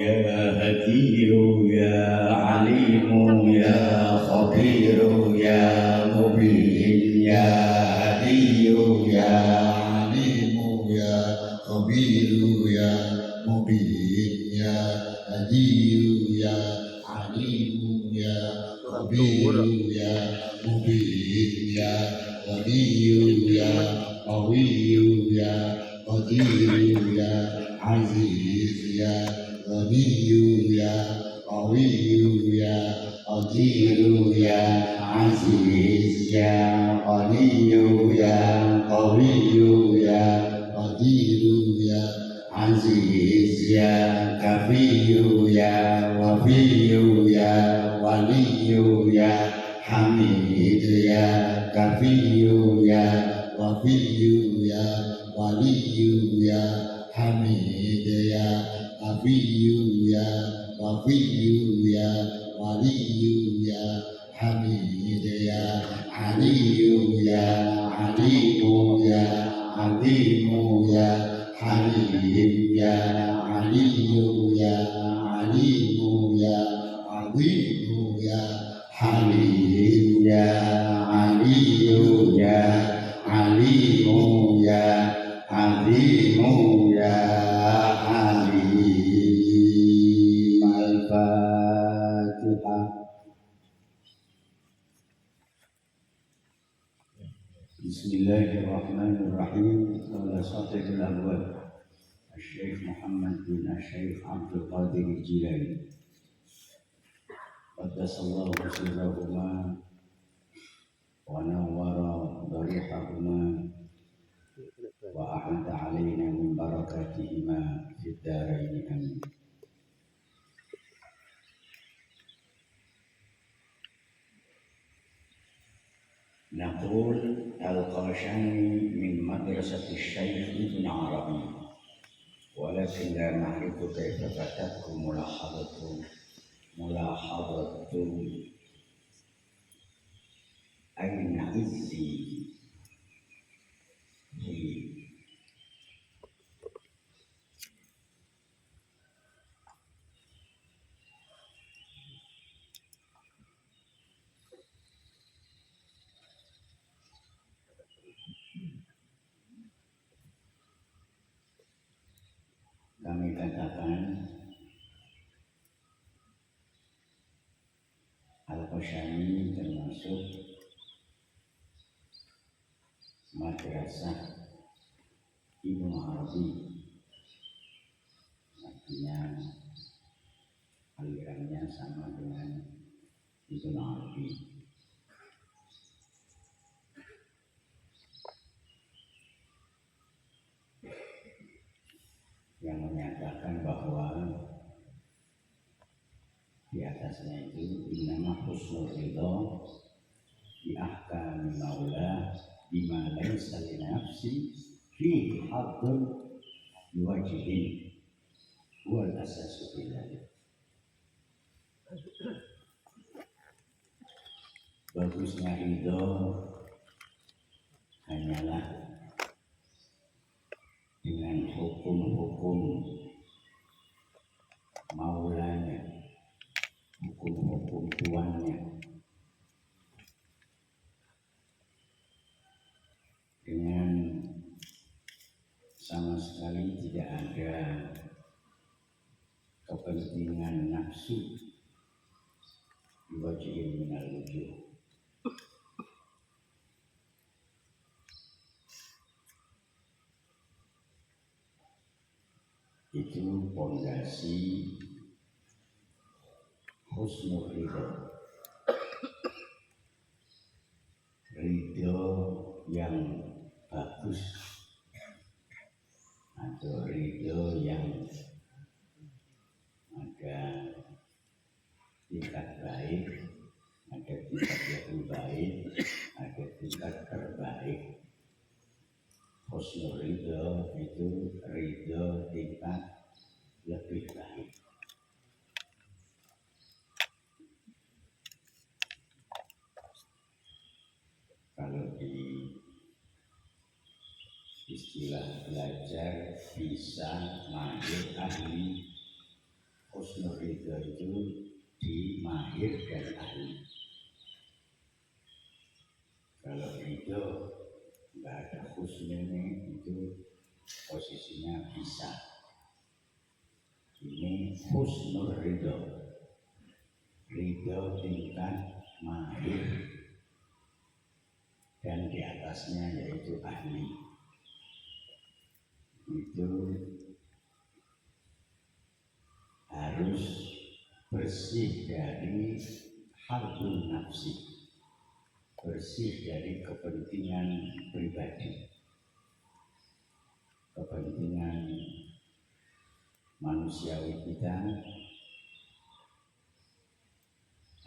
يا هدي يا عليم يا خبير يا مبين يا هدي يا عليم يا خبير يا مبين يا هدي يا عليم يا خبير يا مبين يا ولي يا قوي يا قدير يا عزيز يا غني يا قوي يا قدير يا عزيز يا غني يا قوي يا قدير يا عزيز يا كفي يا وفي يا ولي يا حميد يا كفي يا وفي يا ولي يا حميد يا كفي يا وفي يا ولي يا حميد يا علي يا عليم يا عظيم يا حليم يا علي يا عليم يا عظيم يا حليم يا علي يا عليم يا عظيم يا حليم. الفاتحة. بسم الله الرحمن الرحيم. قال صاحب الأول الشيخ محمد بن الشيخ عبد القادر الجيلاني قدس الله سرهما ونور ضريحهما وأعد علينا من بركاتهما في الدارين آمين. نقول القاشاني من مدرسة الشيخ ابن عربي، ولكن لا نعرف كيف فتته ملاحظة أين عزي في kami katakan Al-Qashani termasuk madrasah Ibnu Arabi, artinya alirannya sama dengan Ibnu Arabi. Yang menyatakan bahwa di atasnya itu innama husnul ridha bi ahkami maula bima laysa li nafsi fi haddun yuwajihin wal asasu billahi. Bagusnya ridho hanyalah dengan hukum-hukum maulanya, hukum-hukum tuannya, dengan sama sekali tidak ada kepentingan nafsu diwajihin minal wujuh. Itu pondasi husnul ridho, ridho yang bagus atau ridho yang ada tingkat baik, ada tingkat yang baik, ada tingkat terbaik. Husnul ridho itu ridho tingkat lebih baik. Kalau di istilah belajar bisa manggil ahli husnul ridho itu di mahir dan ahli. Kalau ridho nggak ada husnulnya itu posisinya bisa. Ini husnul ridho, ridho tingkat mahir dan di atasnya yaitu ahli. Itu harus bersih dari harbun nafsi, bersih dari kepentingan pribadi, kepentingan manusiawi kita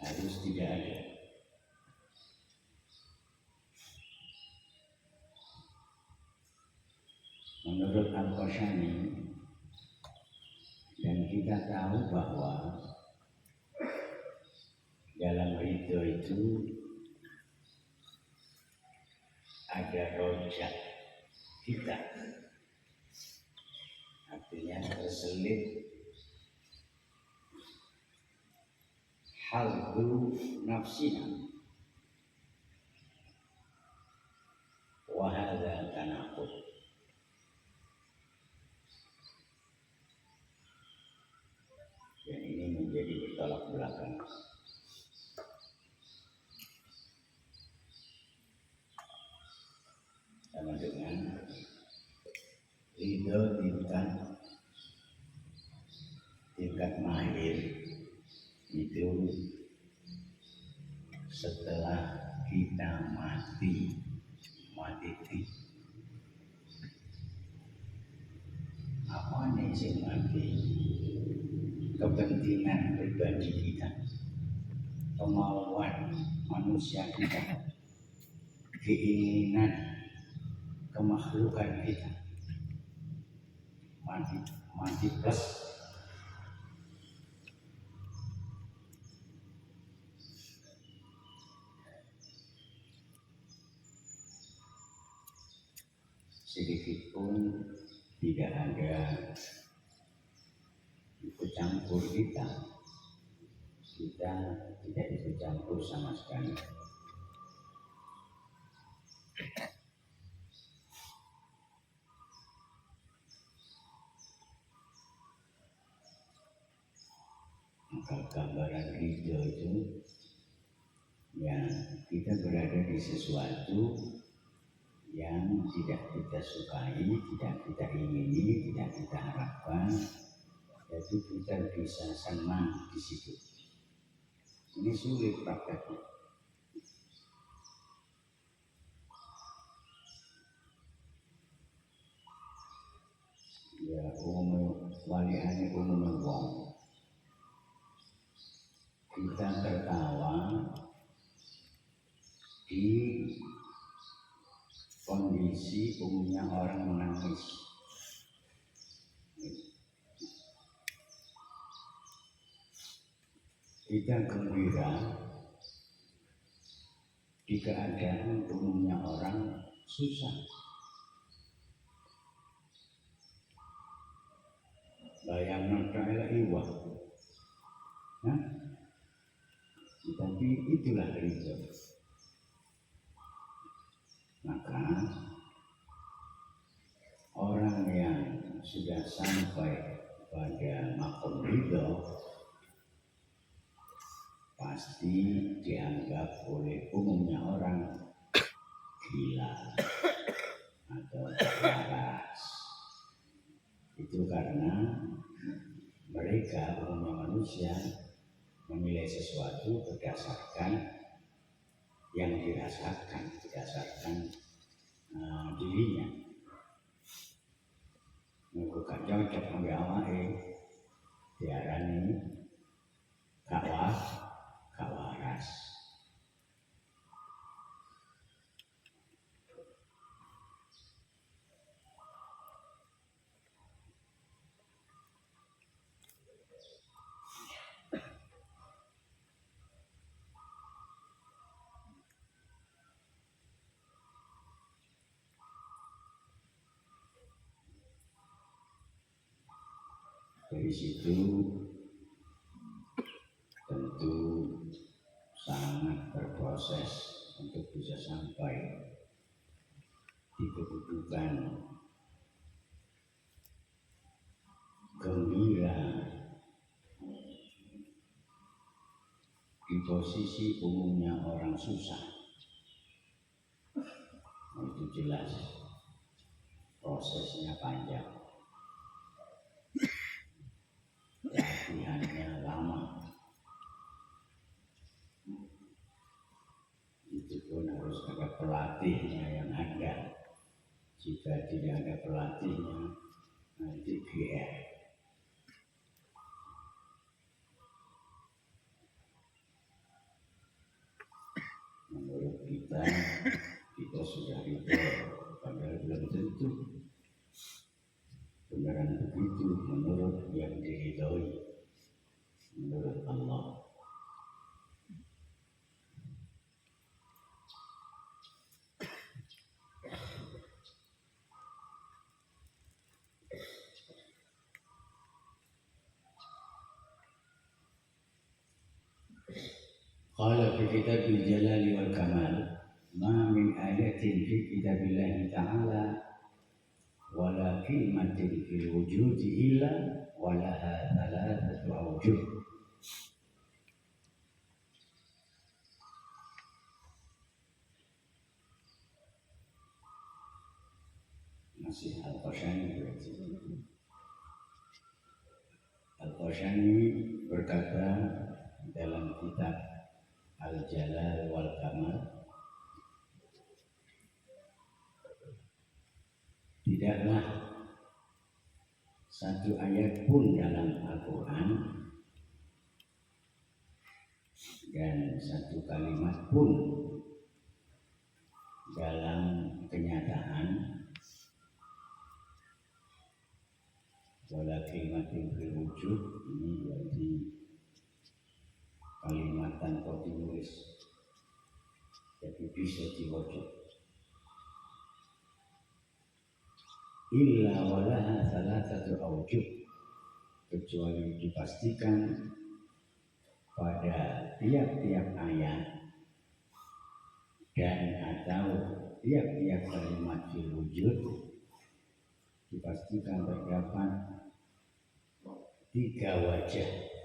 harus tidak ada. Menurut Al-Qasyani, dan kita tahu bahwa dalam ridho itu ada rojak kita, artinya terselip halbu nafsina wa hadza tanaqud. Dan ini menjadi bertolak belakang. Sama dengan ridho tingkat mahir itu setelah kita mati apa nih sing mati? Kepentingan pribadi kita, kemauan manusia kita, keinginan kemakhlukan kita mati plus. Sedikit pun tidak ada ikut campur kita tidak ikut campur sama sekali. Maka gambaran ridho itu ya kita berada di sesuatu yang tidak kita sukai, tidak kita ingini, tidak kita harapkan, jadi kita bisa senang di situ. Ini sulit prakteknya. Ya waliane umum wong. Kita tertawa di kondisi umumnya orang menangis. Kita gembira di keadaan umumnya orang susah. Bayangkan kayak iwah, nah, tapi itulah ridho. Maka orang yang sudah sampai pada makom ridho pasti dianggap oleh umumnya orang gila atau waras. Itu karena mereka umumnya manusia menilai sesuatu berdasarkan yang dirasakan, berdasarkan dirinya. Bukan cocok ambil awake diarani gak waras. Dari situ proses untuk bisa sampai di kedudukan gembira di posisi umumnya orang susah. Itu jelas prosesnya panjang, latihannya lama. Itu pun harus ada pelatihnya yang handal. Jika tidak ada pelatihnya, nanti GR. Menurut kita sudah ridho, padahal belum tentu beneran begitu menurut yang diridhoi, menurut Allah. Qala fi kitabil jalali wal kamal, ma min ayatin fi kitabillahi ta'ala wala kalimatin fil wujudi illa walaha thalathatu awjuh. Masih Al-Qashani berarti. Al-Qashani berkata dalam kitab Al-Jalal wal Kamal, tidaklah satu ayat pun dalam Al-Quran dan satu kalimat pun dalam kenyataan, wala kalimatin fil wujud, ini berarti kalimat tanpa ditulis, jadi bisa diwajib. Illa walaha thalathatu awjuh, kecuali dipastikan pada tiap-tiap ayat dan atau tiap-tiap kalimat fil wujud dipastikan terdapat 3 wajah.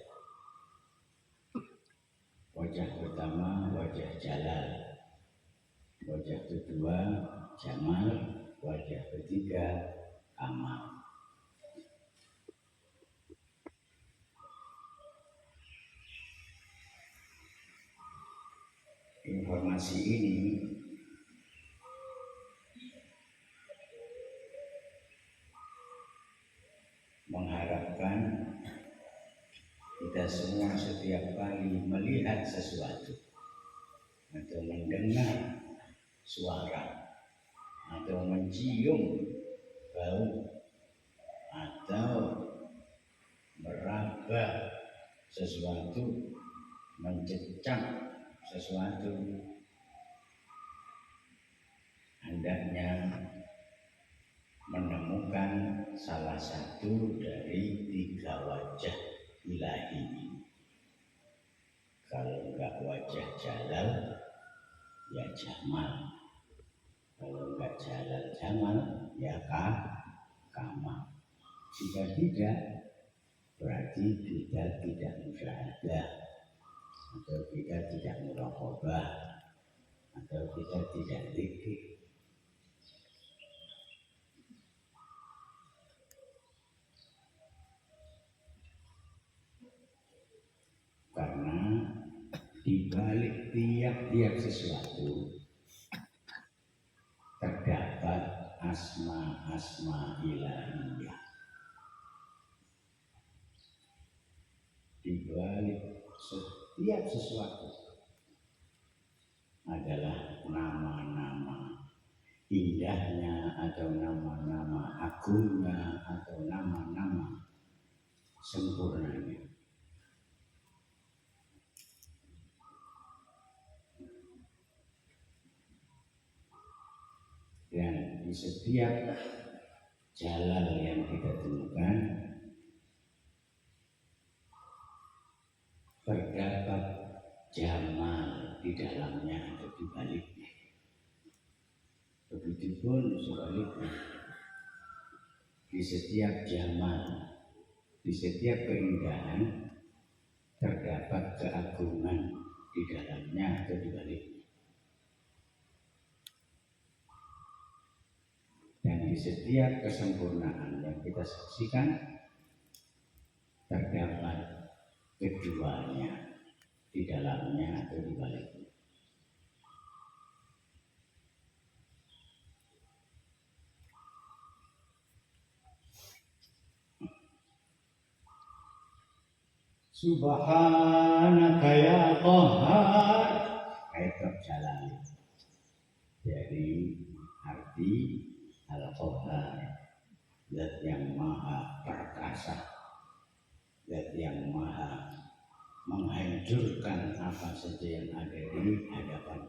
Wajah pertama wajah jalal, wajah kedua jamal, wajah ketiga kamal. Informasi ini mengharapkan kita semua setiap kali melihat sesuatu atau mendengar suara atau mencium bau atau meraba sesuatu, mencecak sesuatu, hendaknya menemukan salah satu dari 3 wajah ilahi ini. Kalau enggak wajah jalal, ya jamal. Kalau enggak jalal jamal, ya kamal. Jika tidak, berarti kita tidak musyahadah, atau kita tidak muraqabah, atau kita tidak zikir. Karena di balik tiap-tiap sesuatu terdapat asma-asma ilahiyah. Di balik setiap sesuatu adalah nama-nama indahnya atau nama-nama agungnya atau nama-nama sempurnanya. Dan di setiap jalal yang kita temukan terdapat jamal. di dalamnya atau di baliknya. Begitupun sebaliknya, di setiap jamal, di setiap keindahan terdapat keagungan di dalamnya atau di baliknya. Dan di setiap kesempurnaan yang kita saksikan terdapat keduanya di dalamnya atau di baliknya. Subhanaka ya Qahhar, ayat jalan. Jadi arti Al-Qahhar, zat yang maha perkasa, zat yang maha menghancurkan apa saja yang ada di hadapan.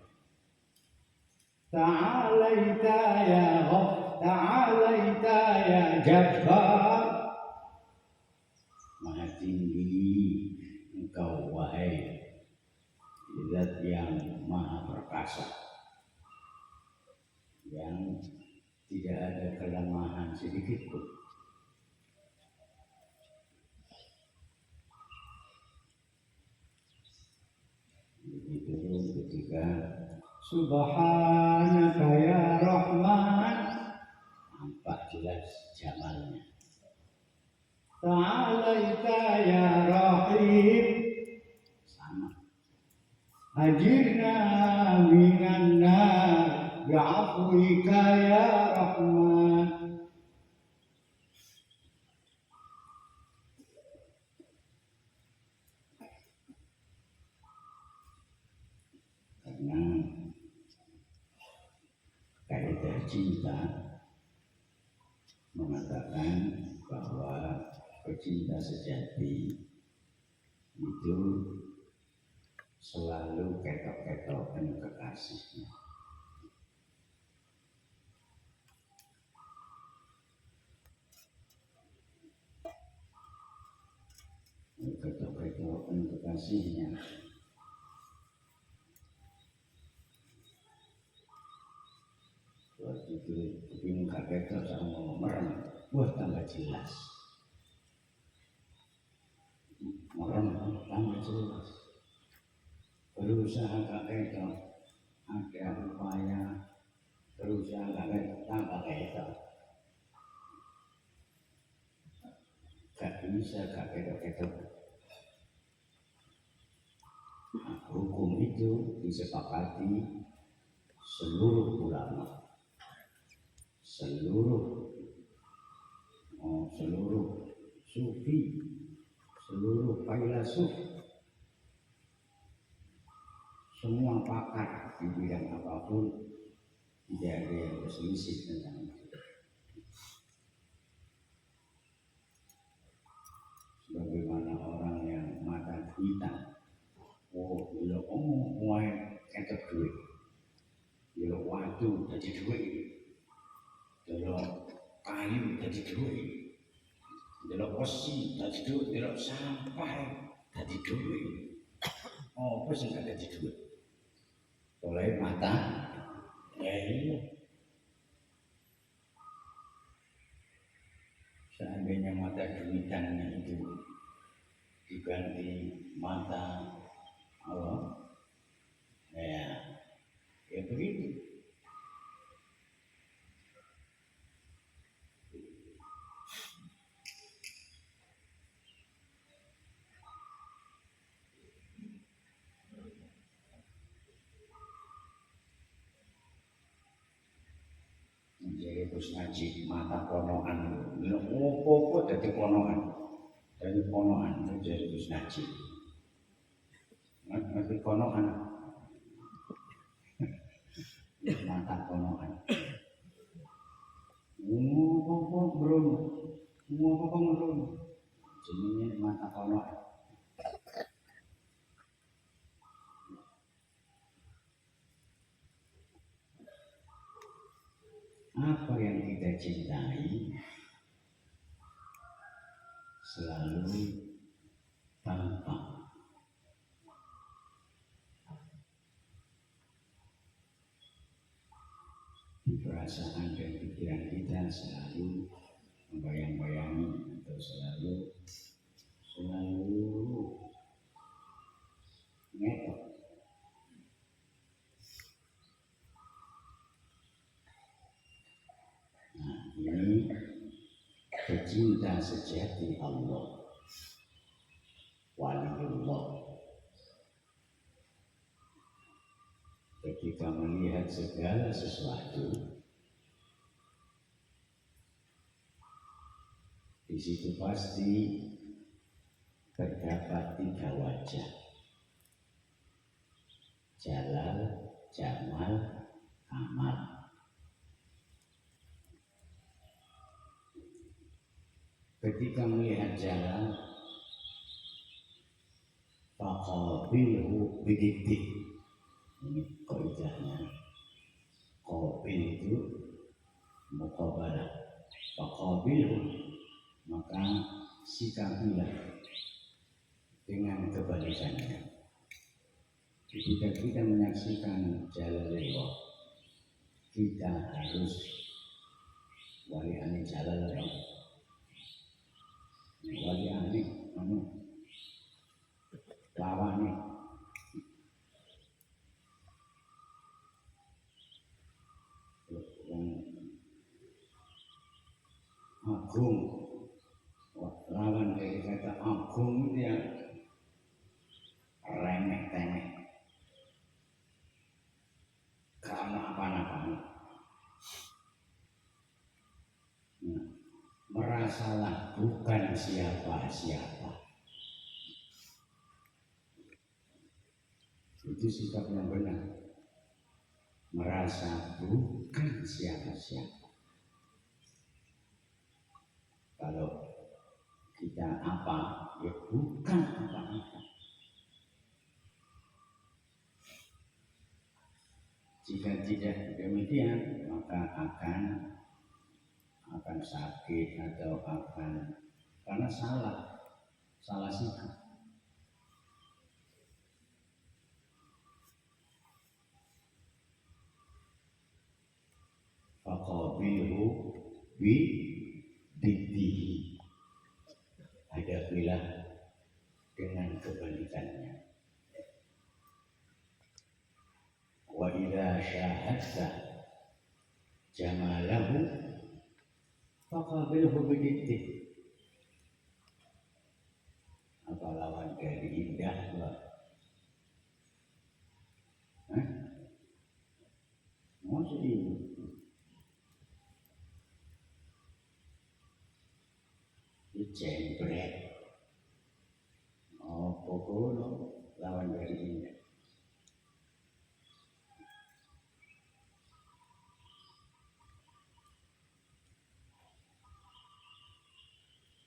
Ta'alaita ya Ghaffar, ta'alaita ya Jabbar, maha tinggi engkau wahai zat yang maha perkasa, yang tidak ada kelemahan sedikit pun. Begitu ketika Subhanaka ya Rahman, nampak jelas jamalnya. Ta'alaita ya Rahim, sama. Ajirna minan nar bi'afwika ya Rahman. Karena kaidah cinta mengatakan bahwa pecinta sejati itu selalu ketok-ketokan kekasihnya. Ketok-ketokan kekasihnya. Waktu itu bingung ketok sama merem, wah tambah jelas. Merem tambah jelas. Berusaha ketok, ada upaya berusaha ketok tambah ketok. Gak bisa ketok-ketok. Hukum itu disepakati seluruh ulama, seluruh sufi, seluruh filsuf, semua pakar di bidang apapun, tidak ada yang berselisih tentang itu. Sebagaimana orang yang mata hitam, bila wae ketok duit, bila waktu jadi duit, bila kayu jadi duit, bila besi jadi duit, bila sampai jadi duit. Oh, apa sih jadi duit? Oleh mata, ya iya. Seandainya mata duitannya itu diganti mata Allah, ya begitu. Jadi terus ngaji mata konoan, opo dari konoan, itu jadi terus ngaji. Ngaji konoan, mata konoan. Opo merono, jenenge mata konoan. Apa yang kita cintai selalu tampak. perasaan dan pikiran kita selalu membayang-bayangi atau selalu ngetok. Nah, ini pecinta sejati Allah, waliullah, ketika melihat segala sesuatu, di situ pasti terdapat 3 wajah: jalal, jamal, amal. Ketika melihat jalal, faqabilhu bididdik. Ini kaidahnya. Qabil itu muqabalah. Faqabilhu, maka sikapilah dengan kebalikannya. Ketika kita menyaksikan Jalalullah, kita harus waliane Jalalullah, waliane lawane. Agung, lawan dari kata agung itu yang remeh-temeh, karena apa-apa. Merasalah bukan siapa-siapa. Itu sikap yang benar. Merasa bukan siapa-siapa. Kalau kita apa, ya bukan apa-apa. Jika tidak demikian, maka akan sakit atau karena salah sikap. Faqabilhu bi diddihi, hadapilah dengan kebalikannya. Wa idza syahadta jamalahu faqabilhu bididdik. Apa lawan dari indah, Pak? Maksud itu jembret. Oh, pokoknya lawan dari indah.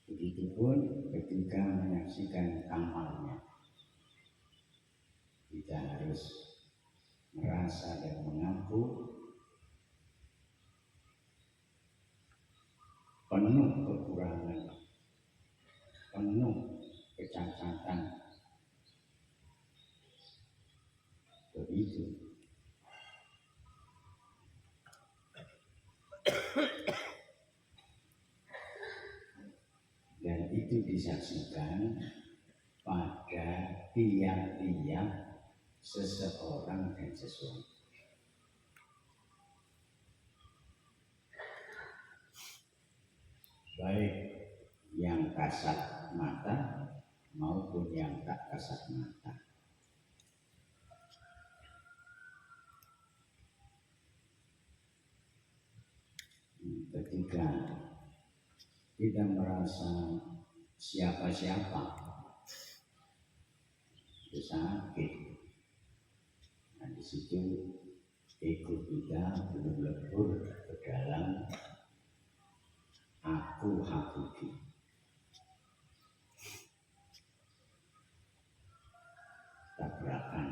Begitupun ketika menyaksikan amalnya, kita harus merasa dan mengaku penuh kekurangan, penuh kecacatan. Begitu. Dan itu disaksikan pada tiap-tiap seseorang dan sesuatu. Baik yang kasat mata maupun yang tak kasat mata. Ketika kita merasa siapa-siapa, itu sakit. Nah, di situ ego kita belum lebur ke dalam aku hakiki. Tabrakan,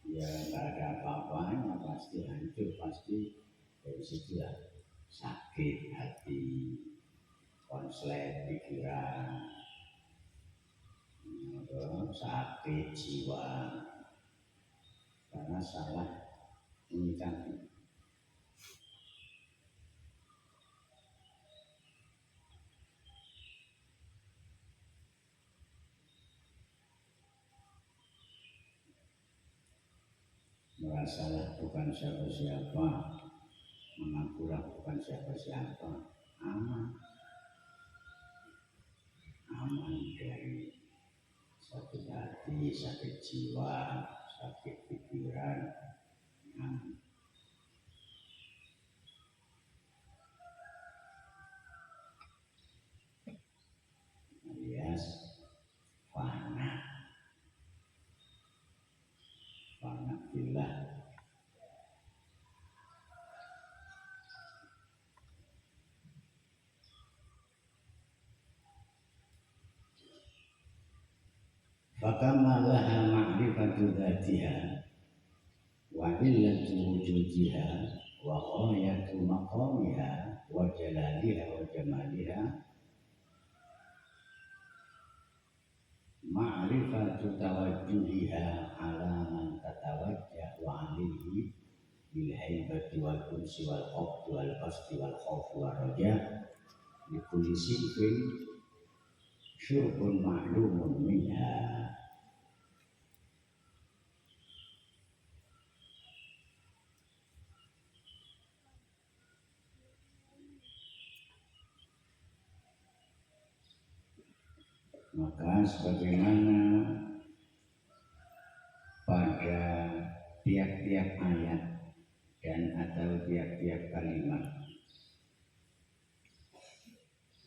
ya nggak ada apa-apanya, pasti hancur, pasti dari situ ya sakit hati, konslet pikiran, sakit jiwa, karena salah menyikapi. salah bukan siapa-siapa, mengakulah bukan siapa-siapa, aman, aman dari sakit hati, sakit jiwa, sakit pikiran, aman. Alias fana, fana billah. Fakama laha ma'rifatu dzatiha wa illatu wujudiha wa ghayatu maqamiha wa jalaliha wa jamaliha ma'rifatu tawajjuhiha ala man tatawajjah wa alihi bil haibati wal unsi wal khawfi wal qasdi wal khawfi wal raja li kulli sinfin syurbun ma'lumun minha. Maka sebagaimana pada tiap-tiap ayat dan atau tiap-tiap kalimat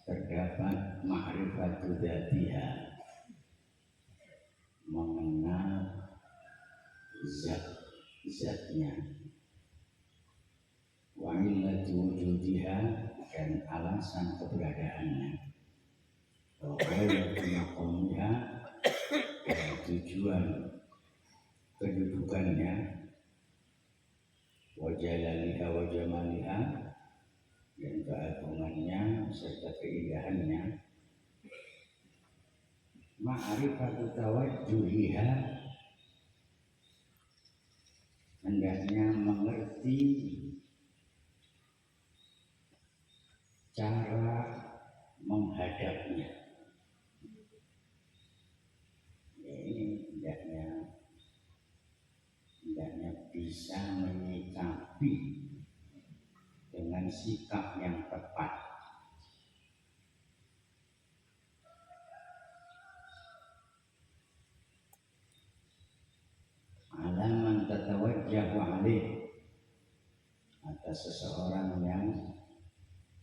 terdapat ma'rifatu dzatiha, mengenal zat-zatnya, wa illatu wujudiha, dan alasan keberadaannya, wa ghayatu maqamiha, dan tujuan kedudukannya, wa jalaliha wa jamaliha, dan keagungannya serta keindahannya, ma'rifatu tawajjuhiha, hendaknya mengerti cara menghadapnya. Ini hendaknya bisa menyikapi dengan sikap yang tepat. Alaman tatawajjahu alaih, atas seseorang yang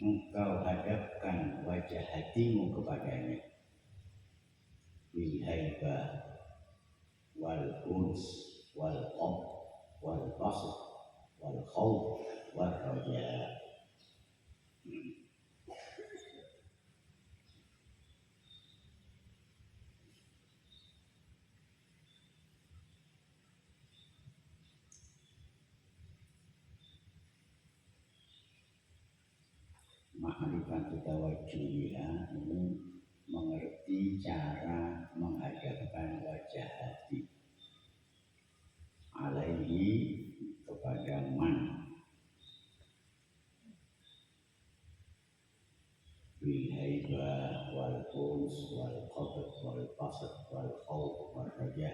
engkau hadapkan wajah hatimu kepadanya, bil haibah wal uns wal qaf wal basd wal khawf wal raja. Ma'rifatu tawajjuhiha, ini mengerti cara menghadapkan wajah hati, alaihi, kepada man, bil haibah wal uns wal qabd wal basd wal khawf wal raja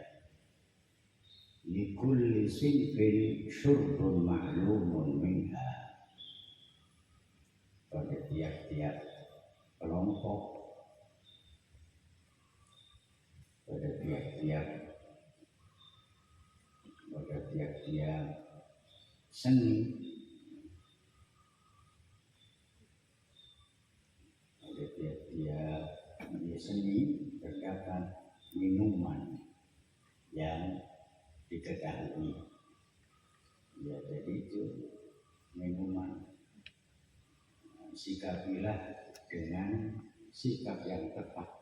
li kulli sinfin syurbun ma'lumun minha, pada tiap-tiap kelompok, pada tiap-tiap seni, pada tiap-tiap seni terdapat minuman yang diketahui. Ya, jadi itu minuman. Sikapilah dengan sikap yang tepat.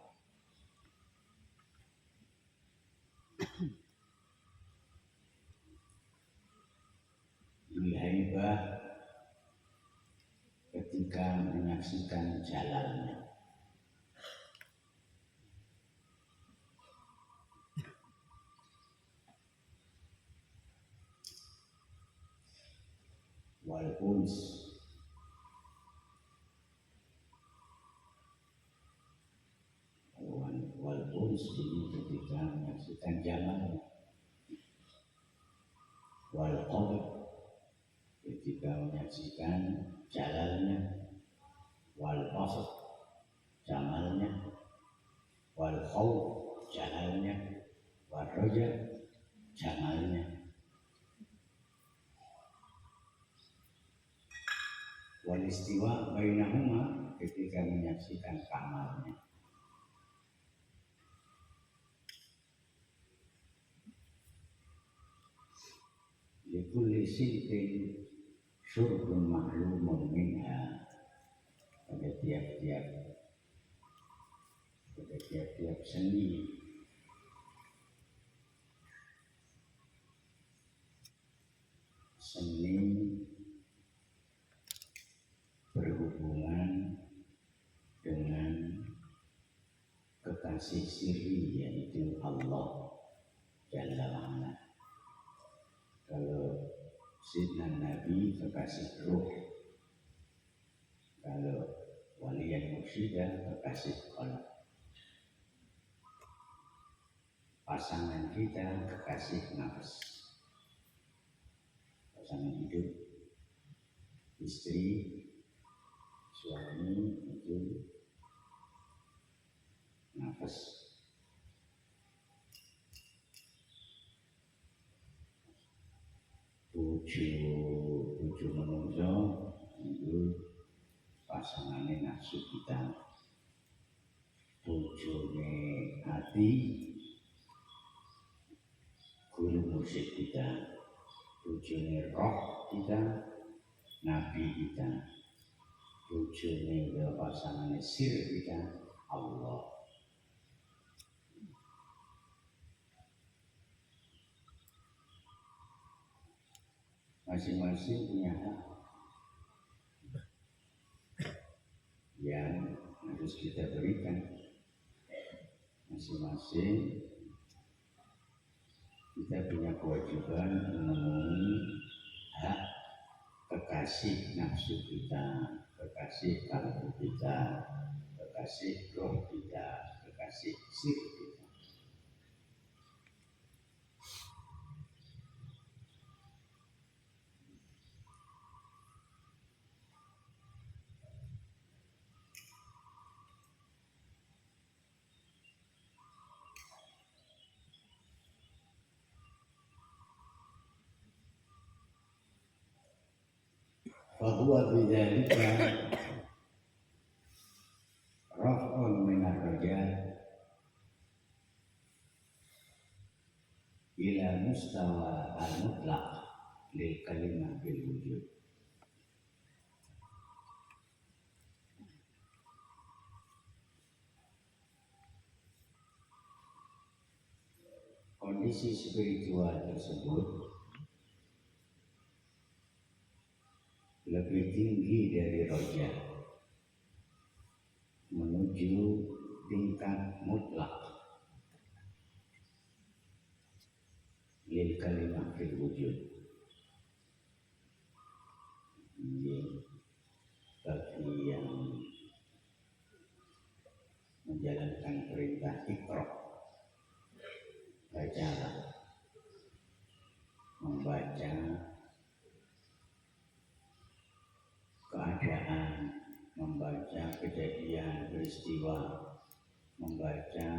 Haibah, ketika menyaksikan jalannya, wal uns, ini ketika menyaksikan jalan, wal qadr ketika menyaksikan jalalnya, wal basar jamalnya, wal khawf jalalnya, wal raja jamalnya, wal istiwa bainahuma ketika menyaksikan kamalnya. Likulli sidqin syurbun ma'lumun minha, pada tiap-tiap seni berhubungan dengan kekasih sirri, yaitu Allah Jalla wa'ala. Kalau Sidna Nabi kekasih ruh, kalau wali yang mursyidah kekasih qalb. Pasangan kita kekasih nafas, pasangan hidup, istri, suami itu nafas. Bojo menungso itu pasangannya nafsu kita. Bojone hati guru musik kita. Bojone roh kita nabi kita. Bojone pasangannya sir kita Allah. Masing-masing punya hak yang harus kita berikan. Masing-masing kita punya kewajiban memenuhi hak kekasih nafsu kita, kekasih kalbu kita, kekasih roh kita, kekasih sir kita. Fahuwa bidzalika raf'un min ar-rajal ila mustawa al-mutlaq lil kalimah bil wujud. Kondisi spiritual tersebut lebih tinggi dari roja menuju tingkat mutlak lil kalimah fil wujud. Bagi yang menjalankan perintah Iqra, bacalah, membaca keadaan, membaca kejadian peristiwa, membaca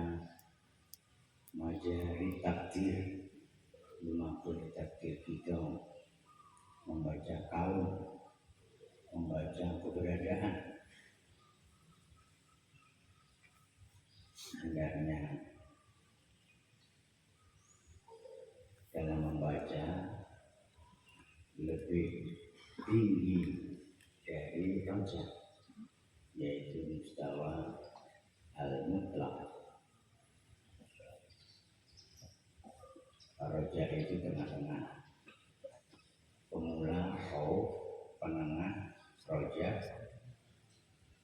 majari takdir, maupun takdir kita, membaca kaum, membaca keberadaan. Hendaknya dalam membaca lebih tinggi dari roja, yaitu mustawa al-mutlaq. Roja itu tengah-tengah, pemula, khauf, penengah, roja,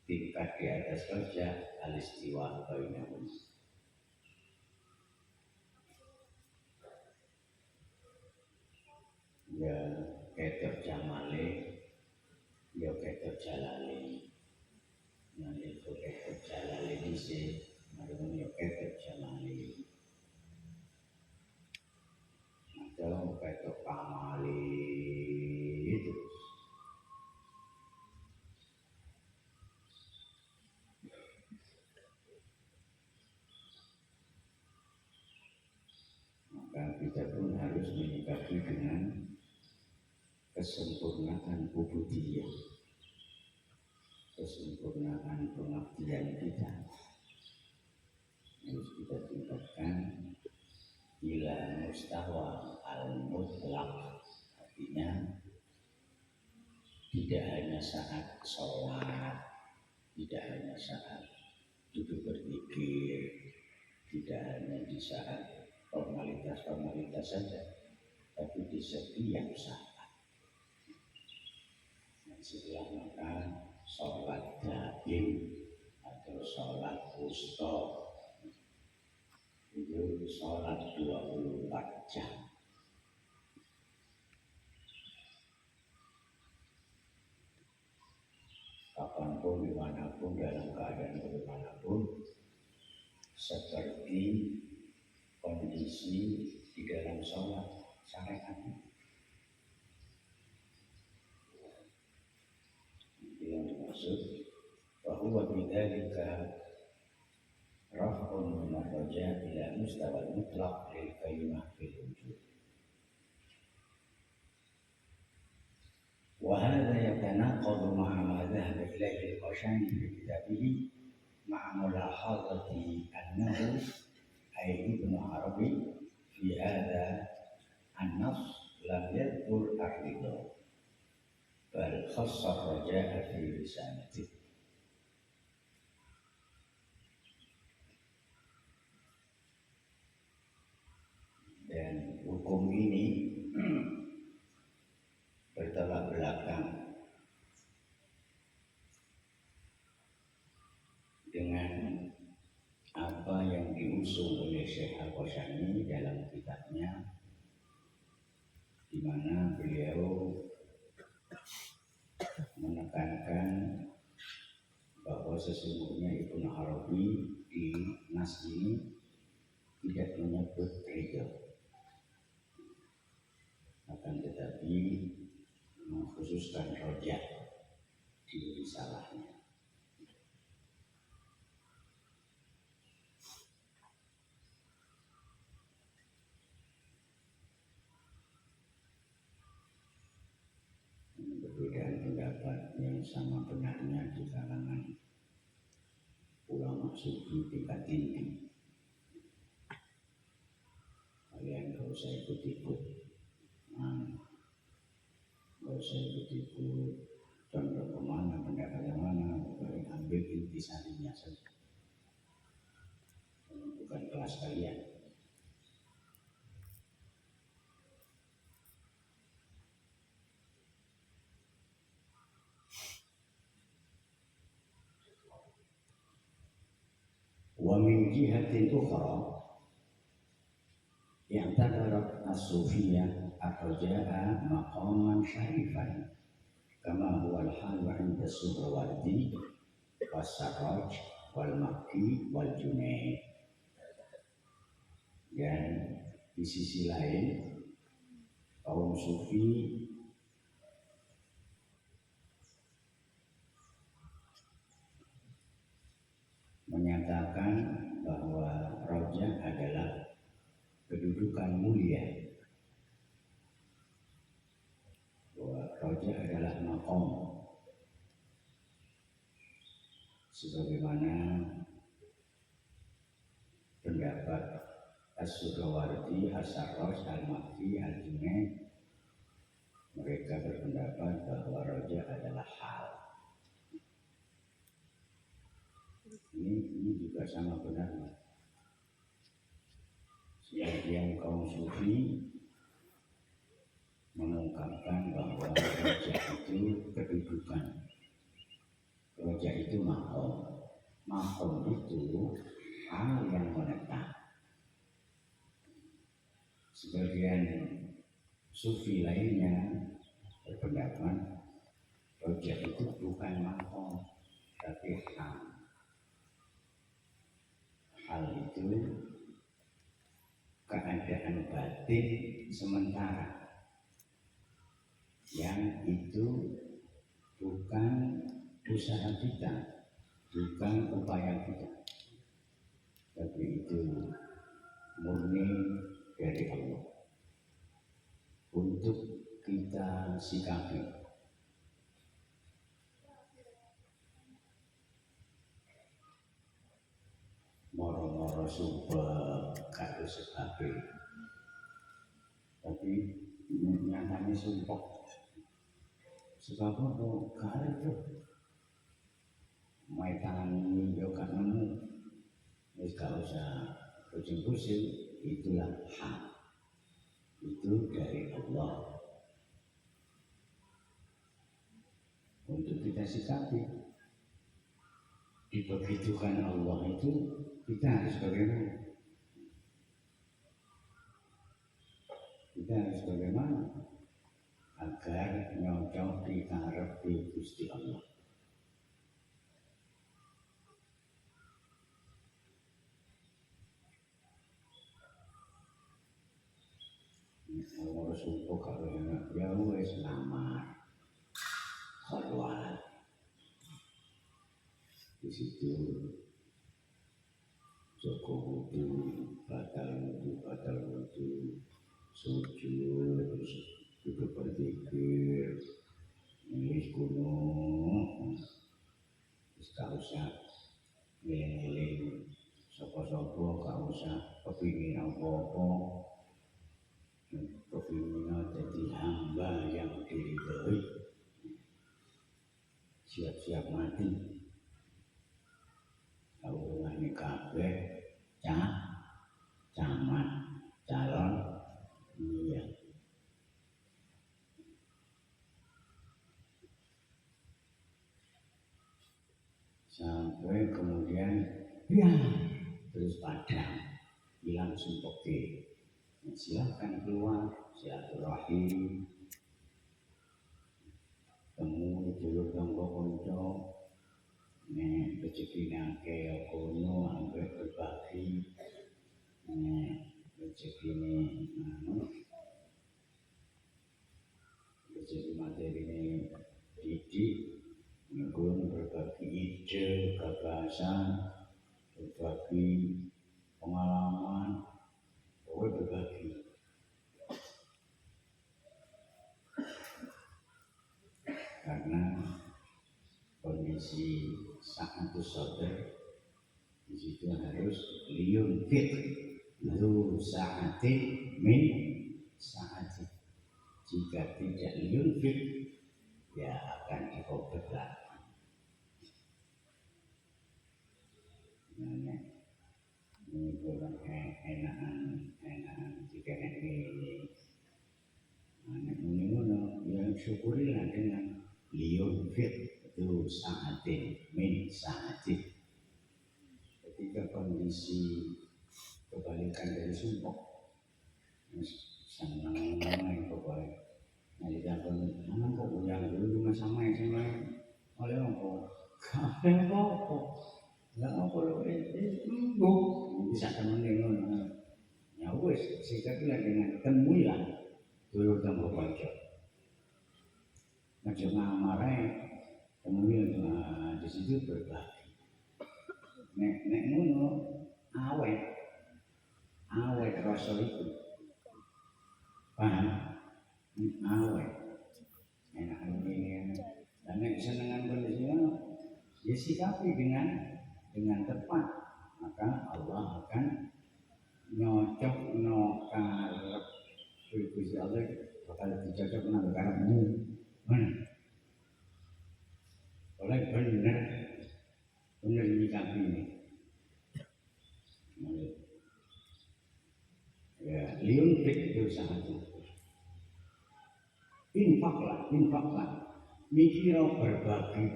tingkat di atas roja, al-istiwa bainahum. Ya ketok jamale, ya ketok jalale. Nanti itu ketok jalale dise, marung ya ketok jamale. Atau ketok kamale harus menyikapi dengan kesempurnaan ubudiyah, kesempurnaan pengabdian kita harus kita tingkatkan ila mustawa al-mutlaq, artinya tidak hanya saat sholat, tidak hanya saat duduk berzikir, tidak hanya di saat formalitas saja, tapi di setiap saat. Setelah makan, sholat daging atau sholat wusta, itu sholat 24 jam. Kapanpun, dimanapun, dalam keadaan bagaimanapun, seperti kondisi di dalam sholat syariat. Yang dimaksud bahwa bidzalika raf'un min ar-raja' ila mustawa al-mutlaq lil kalimah fil wujud. Wa hadha yatanaqadu ma'a ma dhahaba ilayhi al-Qashani fi kitabihi ma'a mulahadati annahu ay Ibn Arabi fi hadha an-nass lam yadhkur ar-ridha bal khassa ar-raja'a fi lisanatihi. Dan hukum ini bertolak belakang dengan apa yang diusung oleh Syekh Al-Qashani dalam kitabnya, di mana beliau menekankan bahwa sesungguhnya Ibnu Arabi di nas ini tidak menyebut ridha, akan tetapi mengkhususkan roja di risalahnya. Perbedaan pendapat yang sama benarnya di kalangan ulama sufi tingkat tinggi. Kalian gak usah ikut-ikut, gak usah ikut-ikut contoh kemana, pendapat yang mana, pokoknya ambil intisarinya saja, bukan kelas kalian. Wa min jihatin ukhra i'tabarat as-sufiyyah ar-raja'a maqaman syarifan kama huwa al-halu 'inda as-Suhrawardi was-Sarraj wal-Makki wal-Junayd. Dan di sisi lain kaum sufi menyatakan bahwa raja adalah kedudukan mulia, bahwa raja adalah maqam, sebagaimana pendapat As-Suhrawardi, As-Sarraj, Al-Makki, Al-Junayd. Mereka berpendapat bahwa raja adalah hal. Ini juga sama benarnya. Sebagian kaum sufi mengungkapkan bahwa raja itu kedudukan, raja itu maqam, maqam itu hal yang menetap. Sebagian sufi lainnya berpendapat raja itu bukan maqam, tapi hal. Hal itu keadaan batin sementara, yang itu bukan usaha kita, bukan upaya kita, tapi itu murni dari Allah. sikapi. Moro-moro sumpah karo sekabe. Tapi nyatanya sumpah sebab kok kare tuh main tangan yo kan nemu wis gak usah pusing-pusing, itulah hak itu dari Allah untuk kita sikapi. Dibegitukan Allah itu kita harus bagaimana? Kita harus bagaimana agar nyocok dikarep di Gusti Allah. Kalau sumpah kalau ya wes lamar khulwat di situ Joko wudu, batal wudu, sujud, terus duduk berzikir, nulis gunung, terus gak usah ngiling-ngiling, sopo-sopo gak usah kepingin apa-apa, kepingin jadi hamba yang diridhoi, siap-siap mati. Hubungannya kabeh camat calon iya. Sampai kemudian ya terus padam hilang sumpekti. Silahkan keluar silaturahim, temu dulur tangga kanca. Nek rezeki nangke kono angger berbagi, nek rezeki rezeki materi ini didik, ngun berbagi ide, gagasan, berbagi pengalaman, pokoknya berbagi. Karena kondisi saat itu saudara di situ harus liun fit lu saatin min saati. Jika tidak liun fit ya akan dikobrak lagi. Nah, ini kurang enakan jika ini anak ini yang syukurilah dengan liun fit itu saatin min saati. Ketika kondisi kebalikan dari sumpah senang main pokoknya nanti jangan kok yang dulu cuma sama oleh apa kafe apa nggak apa lo bisa temen dengan ya wes sikapnya dengan temuilah dulu tambah baca macam ngamarnya kemudian di situ berbagi nek ngono awet rasa itu paham awet enak ini dan nek senengan kondisi ya sikapi dengan tepat maka Allah akan nyocok karep Gusti Allah bakal dicocok nang karepmu oleh bener nyikapi ini ya liun fit itu sangat infaklah mikir berbagi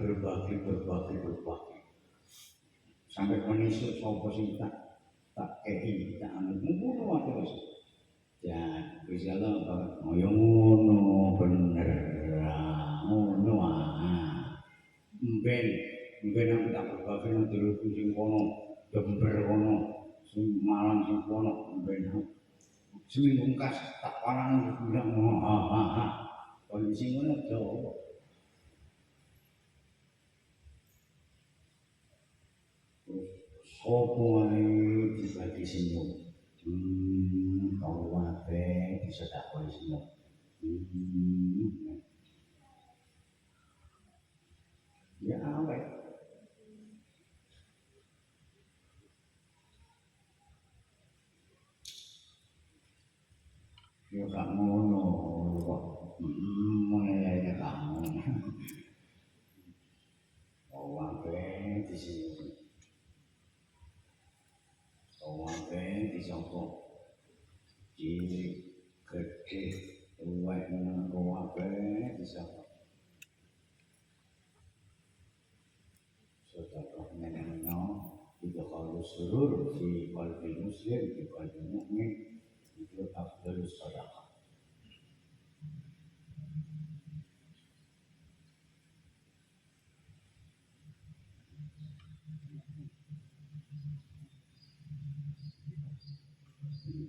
sampai menisut sopo sing tak kei tak anu ngono terus ya Gusti Allah ngoyo ngono bener ngono mben aku tak berbagi nang dulurku sing kono Jember kono sing Malang sing kono mben seminggu kas tak parang bilang kondisi ngono Jawa. Sopo ae dibagi senyum. Kalau wae bisa tak boleh senyum. yo gak ngono kok. Mulai kamu. Oh, wae di sini. Oh, wae di sopo. Cilik, gede, luwek nang wae di sopo. Sedekah menenno itu kalau surur fi qalbi muslim fi qalbi mukmin itu afdalus sedekah.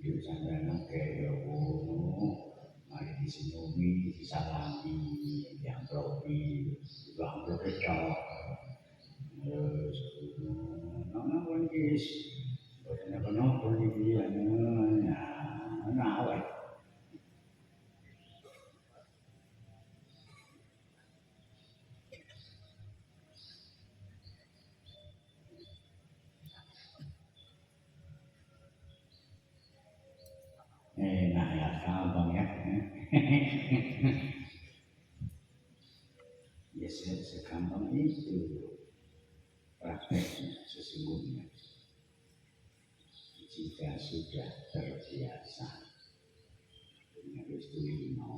Itu sampai nake ya ngono, mari disenyumi, disalami, diamplopi, itu amplop kecok. Terus, nona pun kis, bukan apa-apa ini dia, nah, awet. Nah ya, gampang ya. Ya, segampang itu prakteknya sesungguhnya. Jika sudah terbiasa dengan kulino,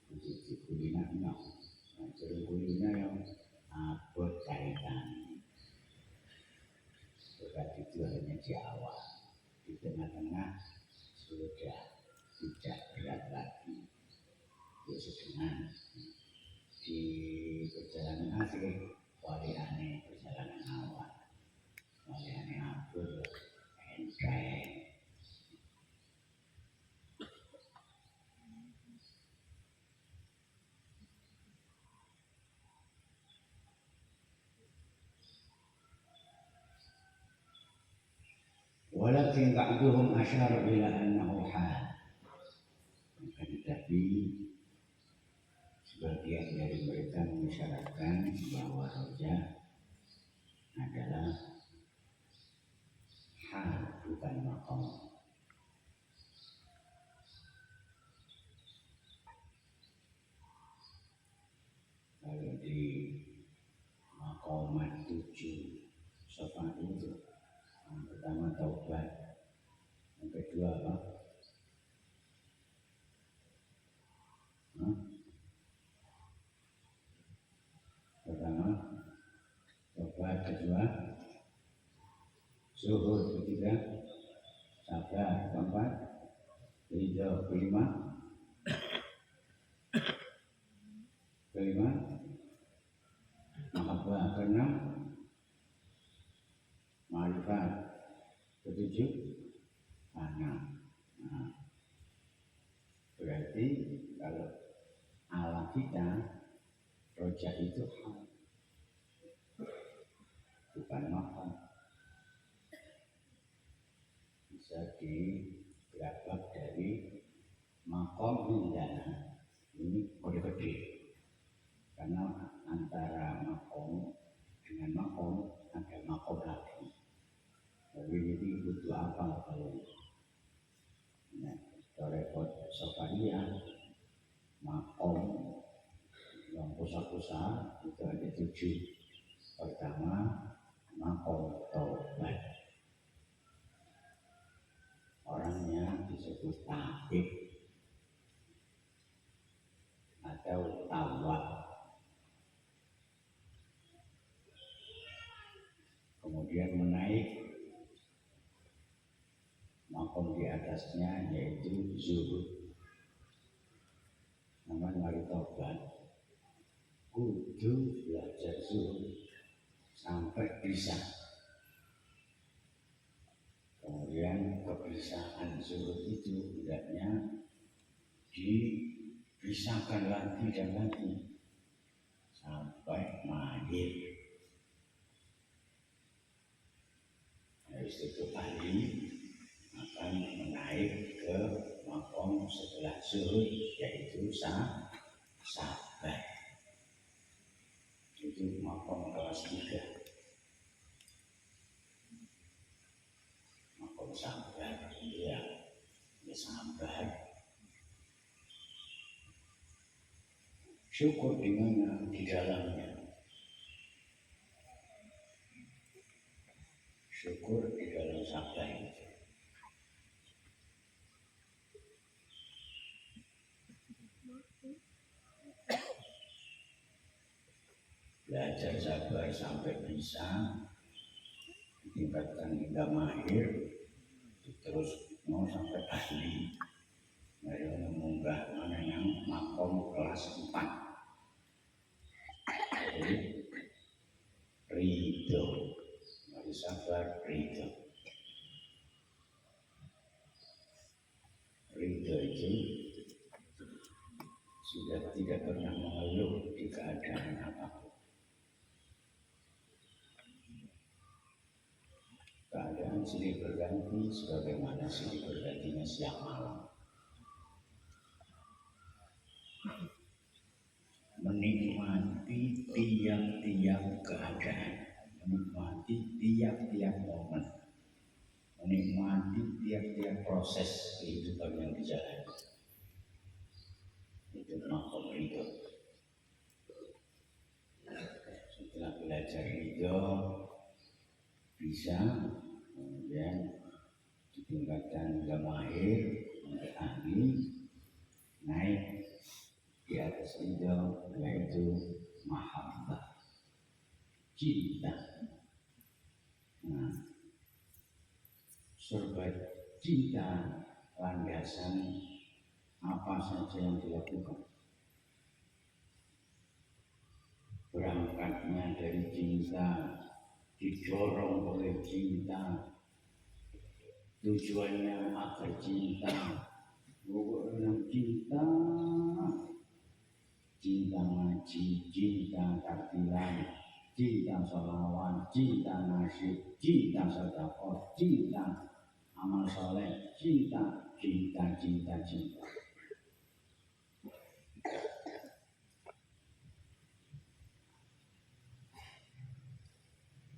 mencuci kulino, jadi kulino yang abot kaitan. Berarti itu hanya di awal, di tengah-tengah sudah tidak berat lagi. Ya sedang di perjalanan akhir, wali aneh perjalanan awal. Waliane Abdul Hendrai. Walakin ba'duhum asyara ila annahu hal. Tetapi sebagian dari mereka mengisyaratkan bahwa roja adalah hal bukan maqam. Kalau di maqamat 7 syafaat itu yang pertama taubat, yang kedua apa? Pertama taubat, kedua zuhud, ketiga sabar, keempat ridho, kelima mahabbah, keenam ma'rifat, ketujuh anak. Nah, berarti kalau ala kita roja itu bukan makan, bisa digerabak dari makom hindana. Ini kode gede karena antara makom dengan makom ada makom lagi. Jadi ini butuh apa kalau repot sofaria makom yang pusat-pusat itu ada 7. Pertama makom taubat, orangnya disebut taib atau tawab. Kemudian menaik makom di atasnya yaitu zuhud. Namun mari taubat kudu belajar zuhud sampai bisa. Kemudian kebisaan zuhud itu hendaknya dipisahkan lagi dan lagi sampai mahir. Habis itu kali akan menaik ke makom setelah zuhud yaitu sabar. Itu makom kelas 3. sabar, ya sabar. Syukur di mana? Di dalamnya. Syukur di dalam sabar itu. Belajar sabar sampai bisa ditingkatkan hingga mahir, terus mau sampai ahli. Mereka mengunggah mana yang makom kelas 4. Jadi ridho, mari sabar ridho. Ridho itu sudah tidak pernah mengeluh di keadaan apapun. Keadaan silih berganti sebagaimana silih bergantinya siang malam. Menikmati tiap-tiap keadaan, menikmati tiap-tiap momen, menikmati tiap-tiap proses kehidupan yang dijalani. Itu makom ridho. Setelah belajar ridho, bisa kemudian ditingkatkan hingga mahir, menjadi ahli, naik di atas ridho, yaitu mahabbah, cinta. Nah, surga cinta landasan apa saja yang dilakukan. Berangkatnya dari cinta, didorong oleh cinta, tujuannya agar cinta, pokoknya cinta. Cinta ngaji, cinta takbiran, cinta sholawat, cinta nasyid, cinta sedekah, cinta amal soleh, cinta.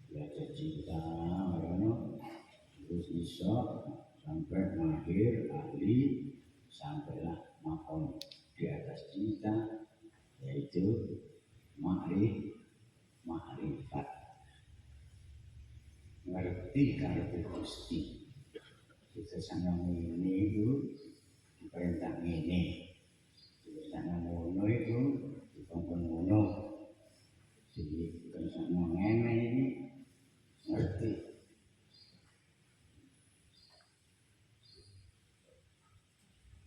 Belajar cinta, terus bisa sampai mahir, ahli, sampailah makom di atas cinta, yaitu makrifat, ngerti karena Gusti. Kita sangat ini itu diperintah ini, kita sangat ngono itu dikongkon ngono, jadi kita sangat ngene ini ngerti.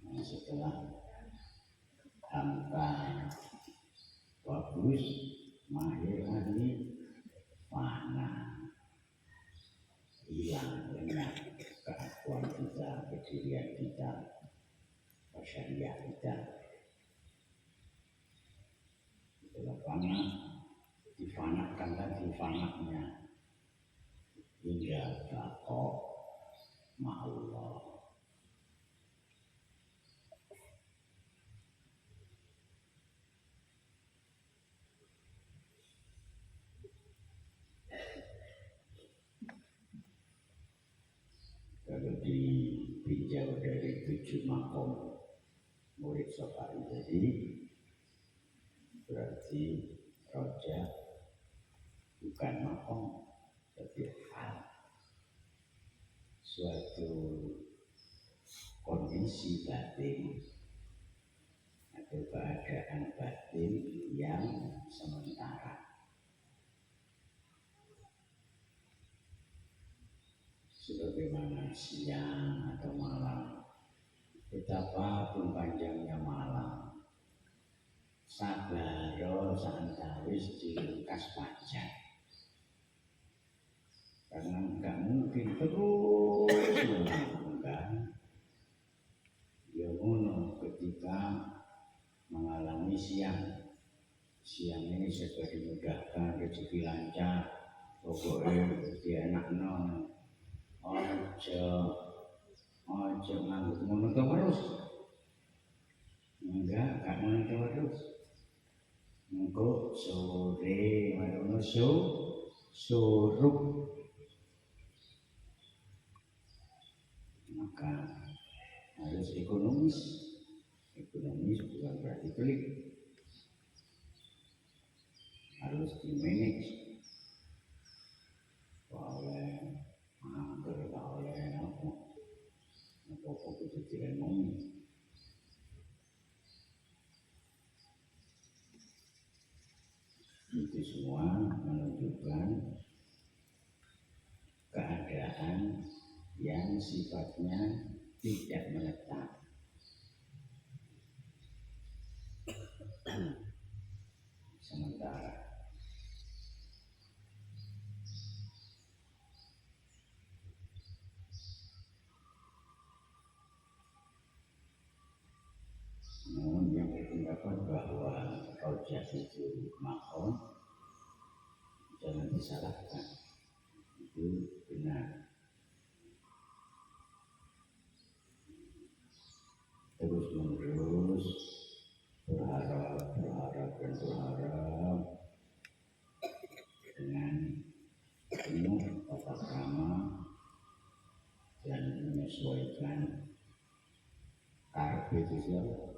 Nah, setelah hamka bagus, mahir ahli, fana, hilang lenyap keakuan kita, kedirian kita, syariah kita. Setelah fana, difanakan lagi fananya hingga baqa ma'allah. Kalau ditinjau dari 7 makom murid Sofari tadi, berarti roja bukan makom, tapi hal, suatu kondisi batin atau keadaan batin yang sementara. Sebagaimana siang atau malam, betapapun panjangnya malam, sabaro santawis dilengkas panjang. Karena enggak mungkin terus mengganggu. Ya ngono ketika mengalami siang ini segera dimudahkan, rezeki lancar, pokoknya dienakno. Ojo nganggut ngono terus. Enggak ngono terus. Engko sore marono suruh maka harus ekonomis. Ekonomis bukan berarti pelit, harus di manage. Oleh angker, oleh apa itu direnungi. Itu semua menunjukkan keadaan yang sifatnya tidak menetap. Sementara namun yang berpendapat bahwa Raujah itu makom, jangan disalahkan, itu benar. Terus menerus berharap dengan penuh tata krama dan menyesuaikan karpe itu siapa.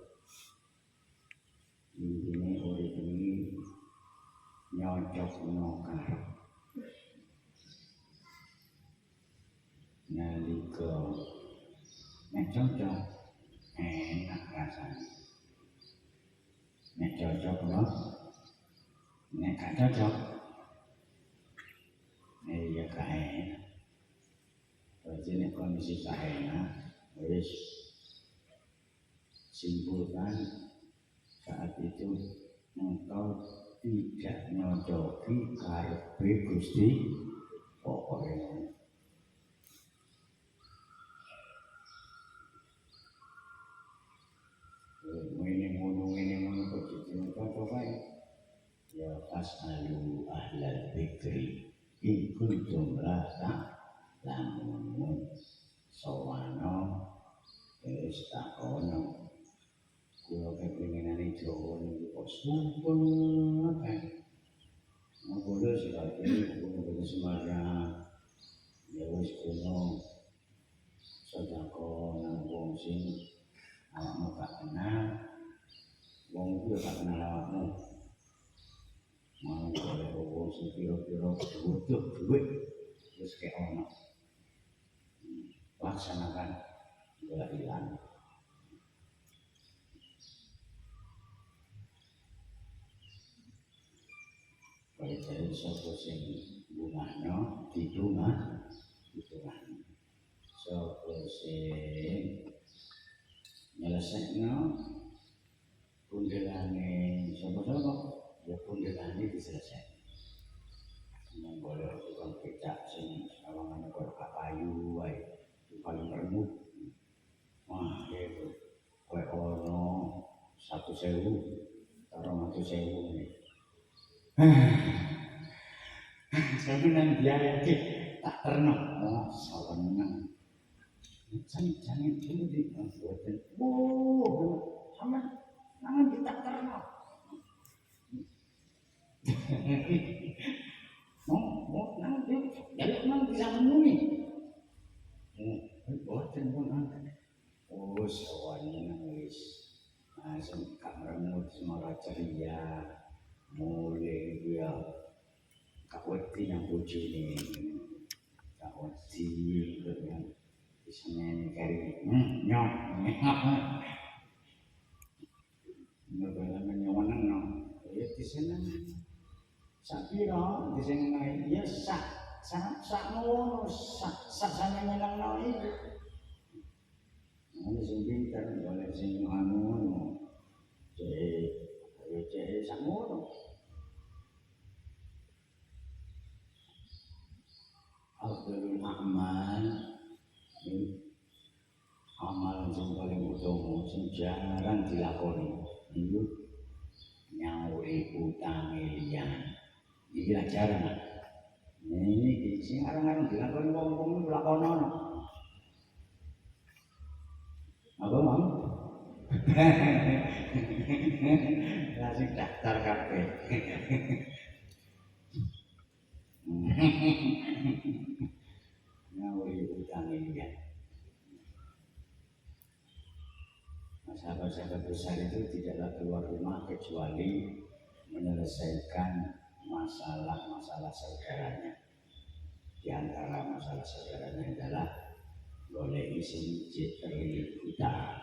Intinya orang ini nyocok menokar nalika nek cocok enak rasanya, nek cocok loh, nek gak cocok ya gak enak. Berarti nek kondisi gak enak, wis simpulkan saat itu engkau tidak nyocoki karepe Gusti pokoknya. Ini ngono kok jadi cocok ae. Ya fasalu ahlal dzikri in kuntum la ta'lamun. Sawana wis takono. Kula kepinginane Jawa niku kok sumpeng akeh. Ngono sekali kulo Semarang. Ya wis kulo sedako nang wong sing awakmu gak kenal, wong iku gak kenal awakmu. Mau golek wong sing pira-pira butuh duit wis kek ono. Laksanakan golek ilang. Baik dari sapa sing bungahno ditungah ditungah. Sapa sing nyelesekno pundelane sapa-sapa ya pundelane diselesaikan. Yang boleh tukang becak sing awangane kok kayu wae paling remuk. Wah, itu kowe ono 1.000 karo 100.000 ini. Sampeyan biaya iki tak terno. Oh, sawenang. Jangan dulu di buatan. Oh, sama nangan kita terno. Mau nangan dia, jaluk nangan bisa menuni. Buatan pun nangan. Oh, sawannya wis. Asam kameramu semua ceria. Mulai dia kakweti yang bojone. Kakweti kan. Isane kari nyok. Ngebalangan nyawanan no. Ya disana. Sapiro disana ya sak ngono sak sampeyan nyenengno iki. Ana sing pinter, ana sing anu. Cek sak ngono. Afdalul a'mal amal sing paling utama sing jarang dilakoni itu nyauri utang liyan. Iki jarang. Ini sing arang-arang dilakoni wong-wong lakonono. Apa mau? Langsung daftar kabeh. Nyauri utang liyan. sahabat-sahabat besar itu tidaklah keluar rumah kecuali menyelesaikan masalah-masalah saudaranya. Di antara masalah saudaranya adalah boleh isi masjid terlilit hutang,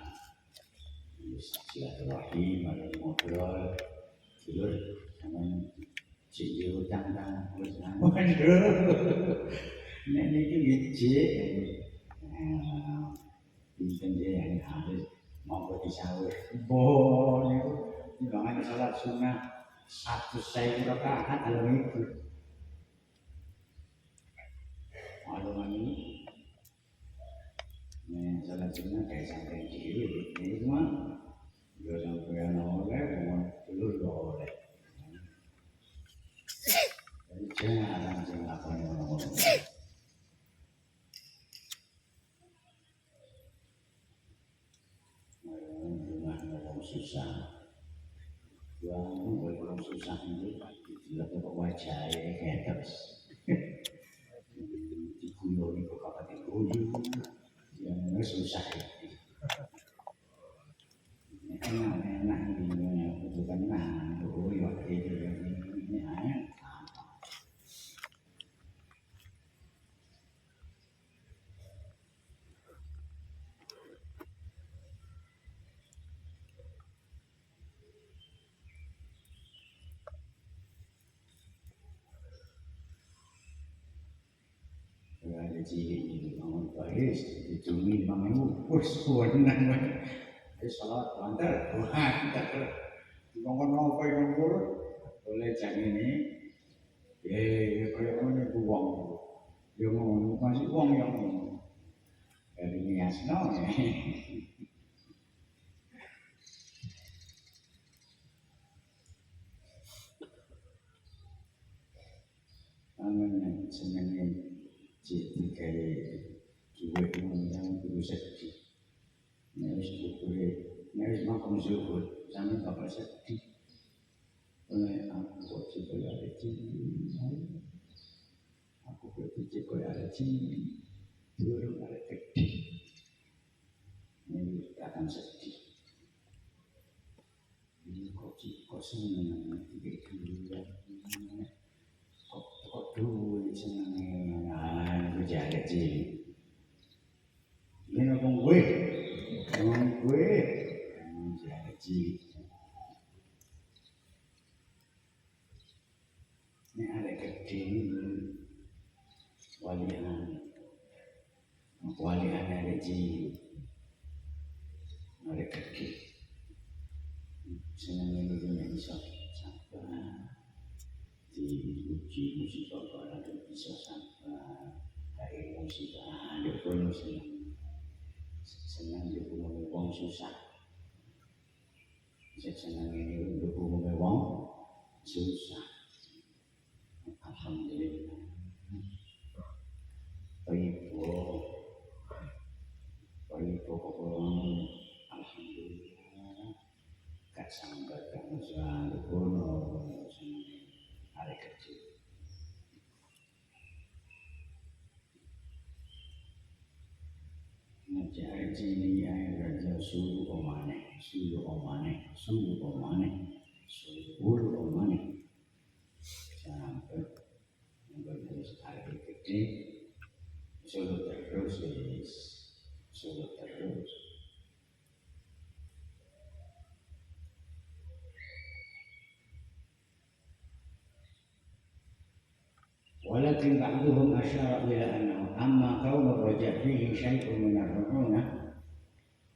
silaturahim, ada ngobrol, tidur, sama cik hutang kan, waduh, ini cik, pinten dia yang harus mau ke sahur, boleh, jangan salat sunnah 100.000 rakaat alam itu. Maluman ini, salat sunnah kayak sampai kiri, ini cuma dua sampai yang oleh, telur oleh. Jadi jangan apa yang orang-orang. Rumah orang susah, orang susah itu tidak dapat wajah kayak terus. Dikuyoni kok apa dikuyu, yang susah itu. Enak ini bukan nah, dulu waktu itu ini ayat. Ada cilik ini, bangun baris, dicumi bangun bus warna, salat banter, bangun apa yang buruk, boleh jangan ini, kayak mana uang, yang mau masih uang yang dari nias no, aman senangnya. Jadi kayak juga yang dulu sedih, nyaris bukunya, nyaris makan zuhud, sampai bapak sedih. Oleh aku juga ada cinta, aku juga ada cinta, dulu ada sedih, ini akan sedih. Ini kok senang begitu ya, kok dulu senangnya. Jaga cilik, ini ngomong gue, jaga cilik. Ini ada gede, walian ada cilik, ada gede. Senang ini punya bisa sabar, diuji musibah ada bisa sabar. Emosi ada pun senang dihubungi wong susah, senang ini dihubungi wong susah. Alhamdulillah. Ibu kekurangan, alhamdulillah. Gak sampai kamu selalu kuno, hari kecil. Mencari cini air raja suruh omane sampai menjadi hari gede suruh terus. Walakin ba'duhum asyara ila annahu amma kaunu raja fihi syai'un min ar-ru'una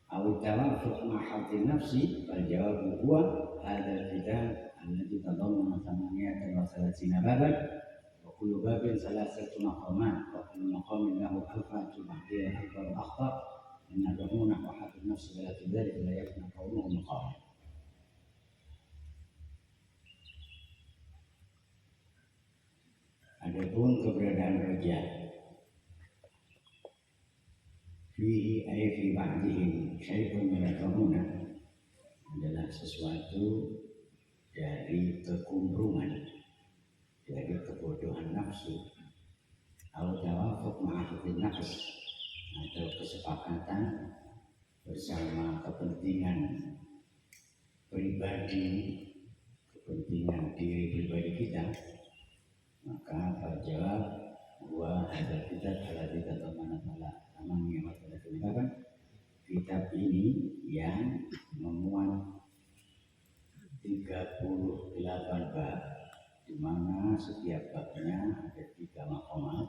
aw tawafuq ma hadhi nafsi fal jawabu huwa hadha al-kitab alladhi tadammana 38 baban wa kullu babin 3 maqamat wa kullu maqamin lahu alfatu ba'diyah akbar akhtar min ar-ru'una wa hadhi nafsi wa la tudhalik la yakuna qawluhu maqaman. Adapun keberadaan raja fihi ay fi ba'dihim syai'un min al-ru'una adalah sesuatu dari kekumbrungan, dari kebodohan nafsu, atau tawafuq ma'akhidin nafs, atau kesepakatan bersama kepentingan pribadi, kepentingan diri pribadi kita, maka terjawab bahwa ada kitab kita kemana pala aman yang kan kitab ini yang memuat 38 bab, di mana setiap babnya ada 3 maqamat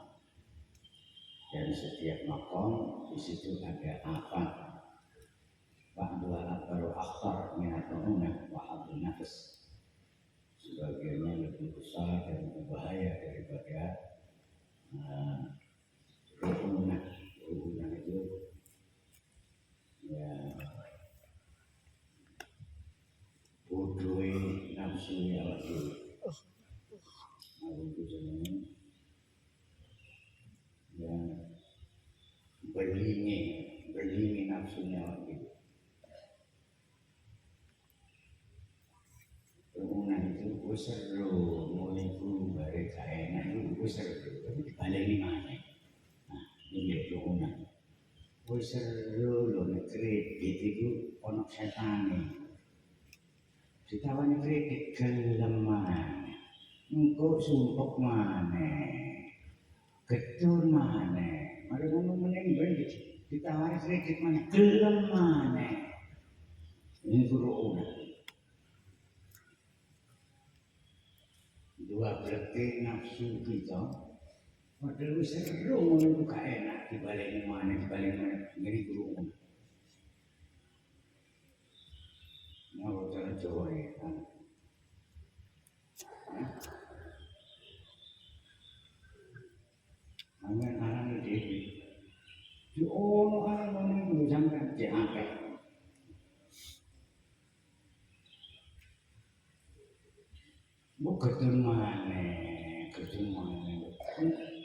dan setiap maqam di situ ada apa ba'dul akbaru akhtar minat ru'unah wa hadun nafs, sebagiannya lebih besar dan lebih bahaya daripada ru'unah. Ru'unah itu ya bodohnya nafsu ya waktu itu sebenarnya ya berlingi nafsunya waktu itu. Ru'unah itu gue seru, mulai gue balik enak itu gue seru, tapi dibalik ini mana? Nah ini ru'unah gue seru loh ngekredit itu onok setan nih. Ditawani kredit gelem maneh. Engko sumpek maneh. Getun maneh. Mari ngono meneng ben ditawani kredit maneh gelem maneh. Ini guru udah. Dua berarti nafsu kita. Padahal wis seru ngono gak enak dibalik maneh. Ini guru udah. Mau cara Jawa ya. Amin anak ini di orang itu sampai diangkat. Bukan mana,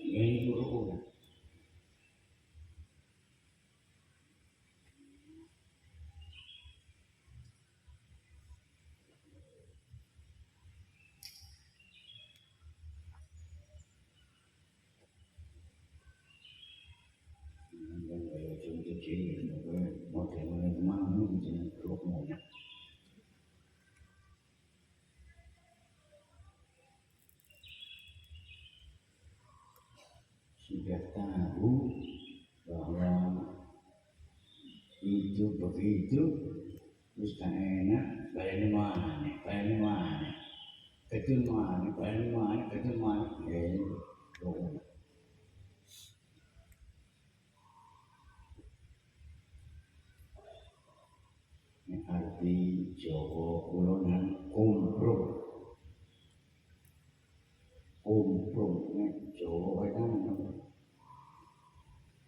ini guru. Sudah tahu bahwa itu begitu, terus tak enak, balik mana, ketemu mana, ini arti Jawa kulonan kumprung, Jawa kan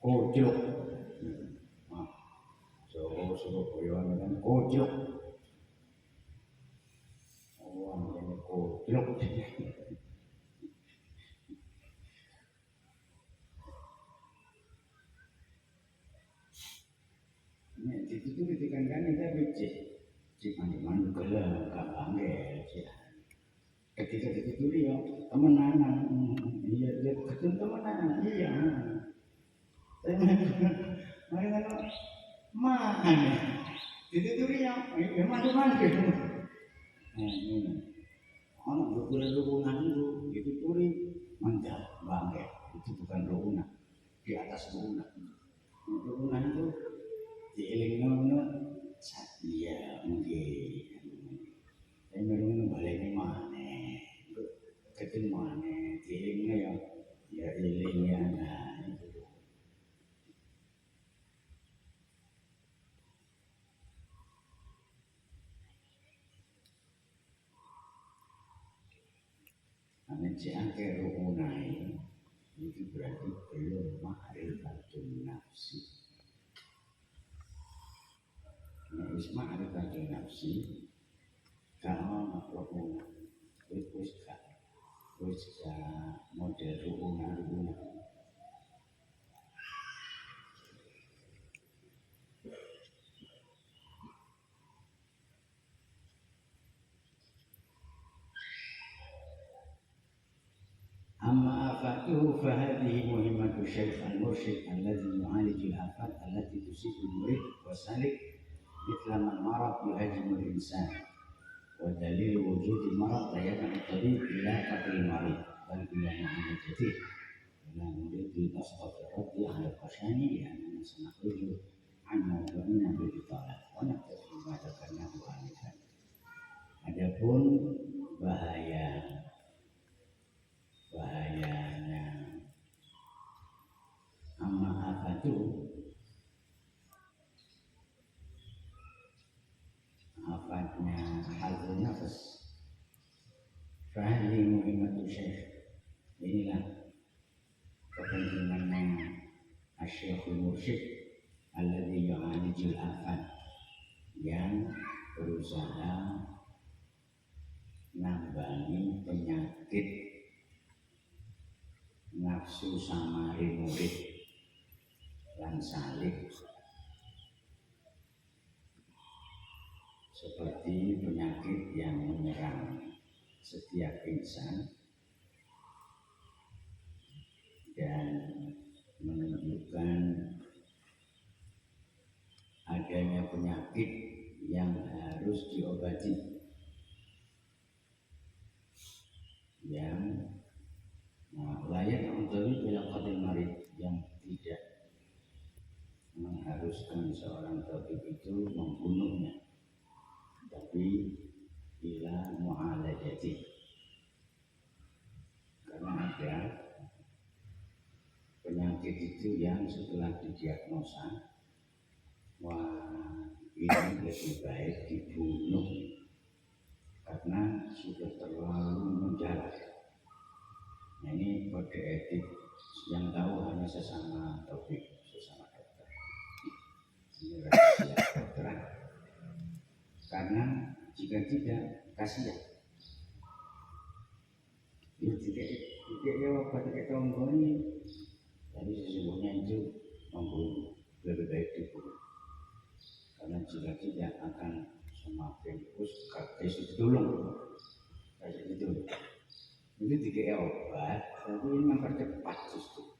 kocok, Jawa Surabaya kan kocok, ini kocok. Itu ditekankan kita becek, cuman gelar gampang ya. Ketika itu dia temenan, iya dia ketemu temenan, iya. Mari kalau mana? Itu dia, mana gitu. Anak berhubungan itu turi mantap bangke, itu bukan ru'unah, di atas ru'unah. Ru'unah itu dielingnya iya mungkin. Saya mereka balik ni mana, ketemu mana, dielingnya ya elingnya nah itu. Angke ru'unah itu berarti belum ma'rifatun nafsi. Ma'rifatun nafsi kalau ru'unah itu model ru'unah. Amma أخذته فهذه مهمة الشيخ المرشد الذي يعالج الآفات التي تصيب المريد والسالك مثل ما المرض يهاجم الإنسان، ودليل وجود المرض لا يدعو الطبيب إلى قتل المريض بل إلى معالجته. ولا نريد بسط الرد على القشاني لأننا سنخرج عن موضوعنا بالإطالة ونكتفي ما ذكرناه آنفا. Adapun bahayanya amma afatu afatnya halul nafas fahli muhimmatu syekh. Inilah kepentingannya asy-syekhul mursyid alladzi yu'alijul afat, yang berusaha nambangi penyakit nafsu samari murid lan salik, seperti penyakit yang menyerang setiap insan dan menunjukkan adanya penyakit yang harus diobati, yang layak untuk bila qadil marid, yang tidak mengharuskan seorang tabib itu membunuhnya, tapi bila mu'alajati. Karena ada penyakit itu yang setelah didiagnosa, wah ini lebih baik dibunuh karena sudah terlalu menjalar. Nah, ini kode etik yang tahu hanya sesama tabib, sesama dokter. Ini rahasia kedokteran. Karena jika tidak, kasihan. Tidak ya obat kita ini, jadi sesungguhnya itu membunuh, lebih baik dibunuh. Karena jika tidak akan semakin terus kasih tolong, kasih itu. Itu tiga obat, tapi ini mempercepat justru.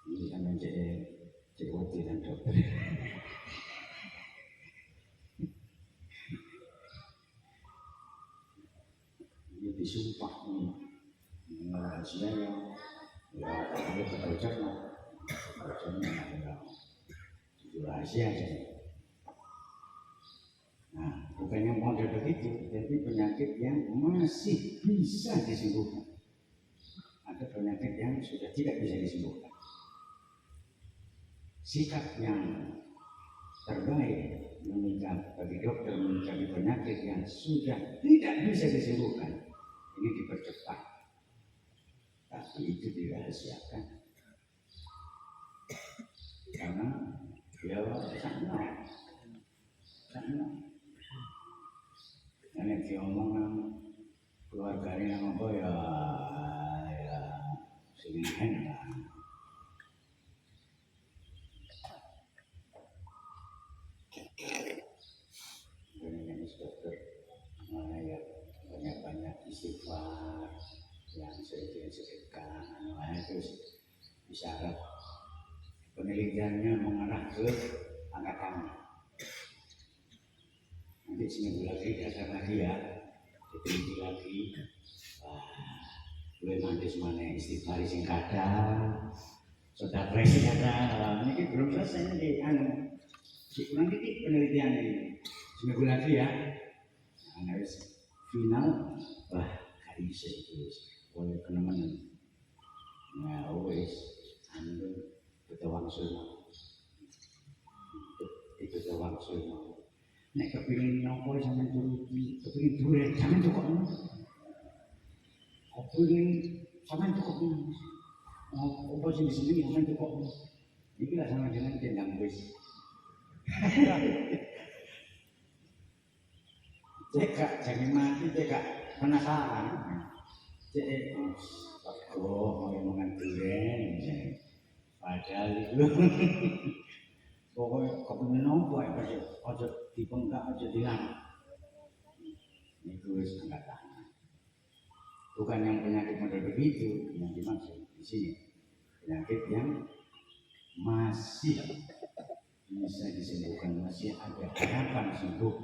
Ini sama COT dan dokter. Ini disumpah nih, rahasia yang ya kalau kita ucapkan, itu rahasia saja. Nah, bukan yang model begitu, jadi penyakit yang masih bisa disembuhkan. Ada penyakit yang sudah tidak bisa disembuhkan. Sikap yang terbaik bagi dokter mencari penyakit yang sudah tidak bisa disembuhkan, ini dipercepat, tapi itu dirahasiakan karena dia sangat karena dia omong keluarganya apa ya selihan lah. Dokter ya banyak istighfar, yang sedikit-sedikit terus isyarat penelitiannya mengarah ke angkat tangan. Nanti seminggu lagi dasar lagi ya, diteliti lagi. Boleh mandis mana istighfar sing kadang, sudah presiden kadang. Ini belum selesai nih, kurang dikit penelitian ini. Seminggu lagi ya. Nah, final, wah gak bisa itu, boleh teman-teman. Nah, wes, anu ketawangsul mau, itu ketawangsul mau. Nek kepingin nopo sampean turuti, kepingin duret sampean tukokno. Kepingin sampean tukokno. Opo sing disini sampean tukokno. Iki lah sama dengan tendang wis. Cekak jangan mati, cekak penasaran. Cek, mau omongan duren, padahal itu. Pokoknya kepingin nopo ya, ojo dipenggak, ojo dilang. itu harus angkat tangan. Bukan yang penyakit model begitu yang dimaksud di sini. Penyakit yang masih bisa disembuhkan, masih ada harapan sembuh.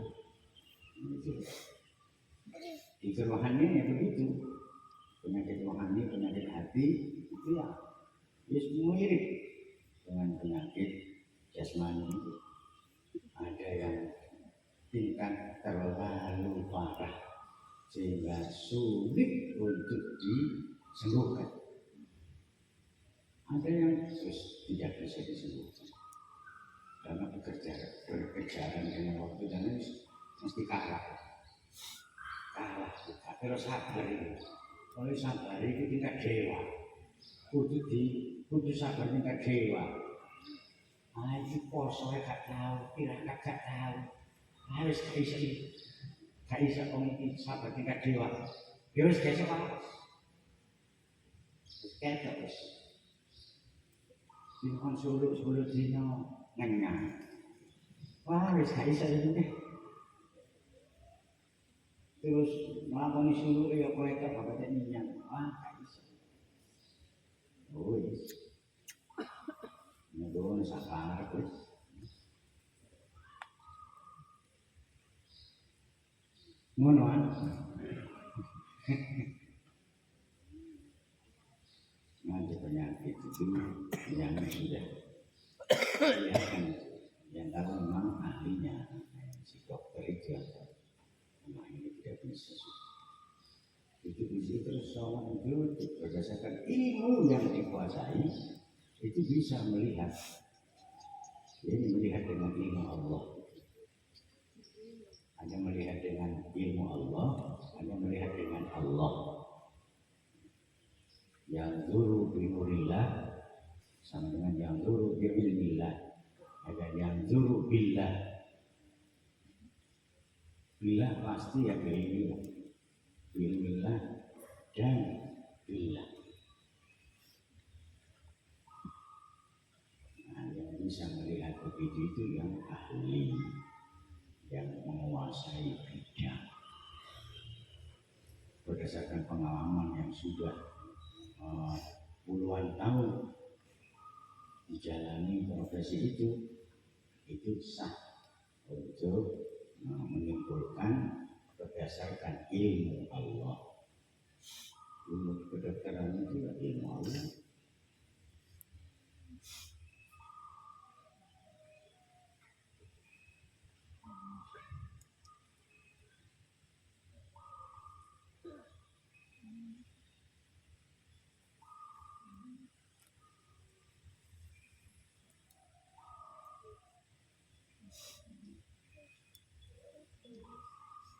Itu rohani ya begitu. Penyakit rohani, penyakit hati itu ya mirip dengan penyakit jasmani itu. Ada yang tingkat terlalu parah sehingga sulit untuk disembuhkan. Ada yang terus tidak bisa disembuhkan karena berkejaran dengan waktu dan mesti kalah terus sabar itu. Oleh sabar itu tingkat dewa, kudu sabar tingkat dewa. Itu poso gak tahu, tirakat gak tahu, harus gak bisa komiti sabar tingkat dewa. Harus gak bisa apa? Kayak terus. Bingung sulut dino ngenyang. Wah, harus gak bisa itu deh. Terus melakukan sulut ya kolektор bapak nyenyang. Wah, gak bisa. Oh, yes. Ngedoon sa pangarap wis. Ngono an. Nanti penyakit itu yang sudah kelihatan, yang tahu memang ahlinya si dokter itu memang ini tidak bisa. Itu terus seorang itu berdasarkan ilmu yang dikuasai itu bisa melihat. Ini melihat dengan ilmu Allah. Ada melihat dengan ilmu Allah, ada melihat dengan Allah. Yang zuru binurillah sama dengan yang zuru biilmillah. Ada yang zuru billah. Billah pasti ya biilmillah. Biilmillah dan billah. Bisa melihat begitu itu yang ahli, yang menguasai bidang berdasarkan pengalaman yang sudah puluhan tahun dijalani profesi itu sah untuk menyimpulkan berdasarkan ilmu Allah. Ilmu kedokteran itu ilmu Allah.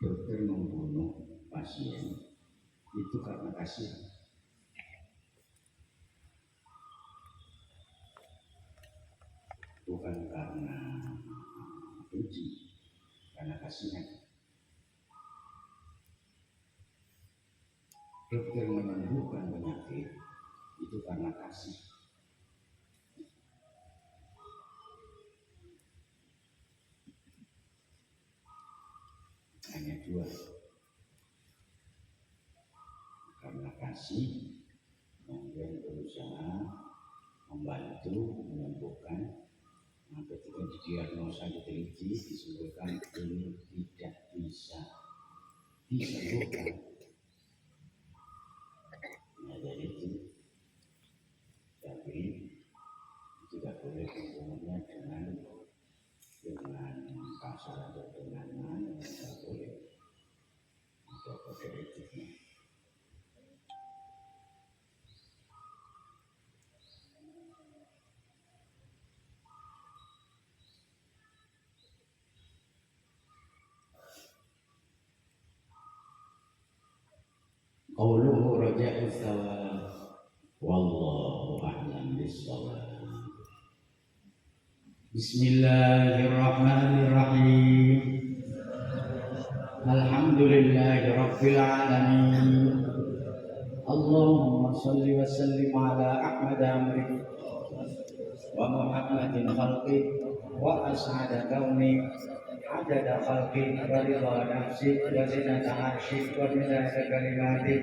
Dokter membunuh pasien itu karena kasihan. Bukan karena benci, karena kasihan. Dokter menyembuhkan penyakit itu karena kasih. Hanya dua, karena kasih kemudian berusaha membantu menyembuhkan. Nah, ketika didiagnosa diteliti disebutkan ini tidak bisa disembuhkan. Nah, dari itu tapi tidak boleh hubungannya dengan kasar atau dengan mana, tidak boleh. Atau kode etiknya. Qauluhu raja'u thawab wallahu a'lam bis-shawab. Bismillahirrahmanirrahim. Alhamdulillahi rabbil alamin. Allahumma salli wa sallim ala Ahmad amri wa Muhammadin khalqi wa as'ada kauni عدد خلقك ورضا نفسك وزنة عرشك ومداد كلماتك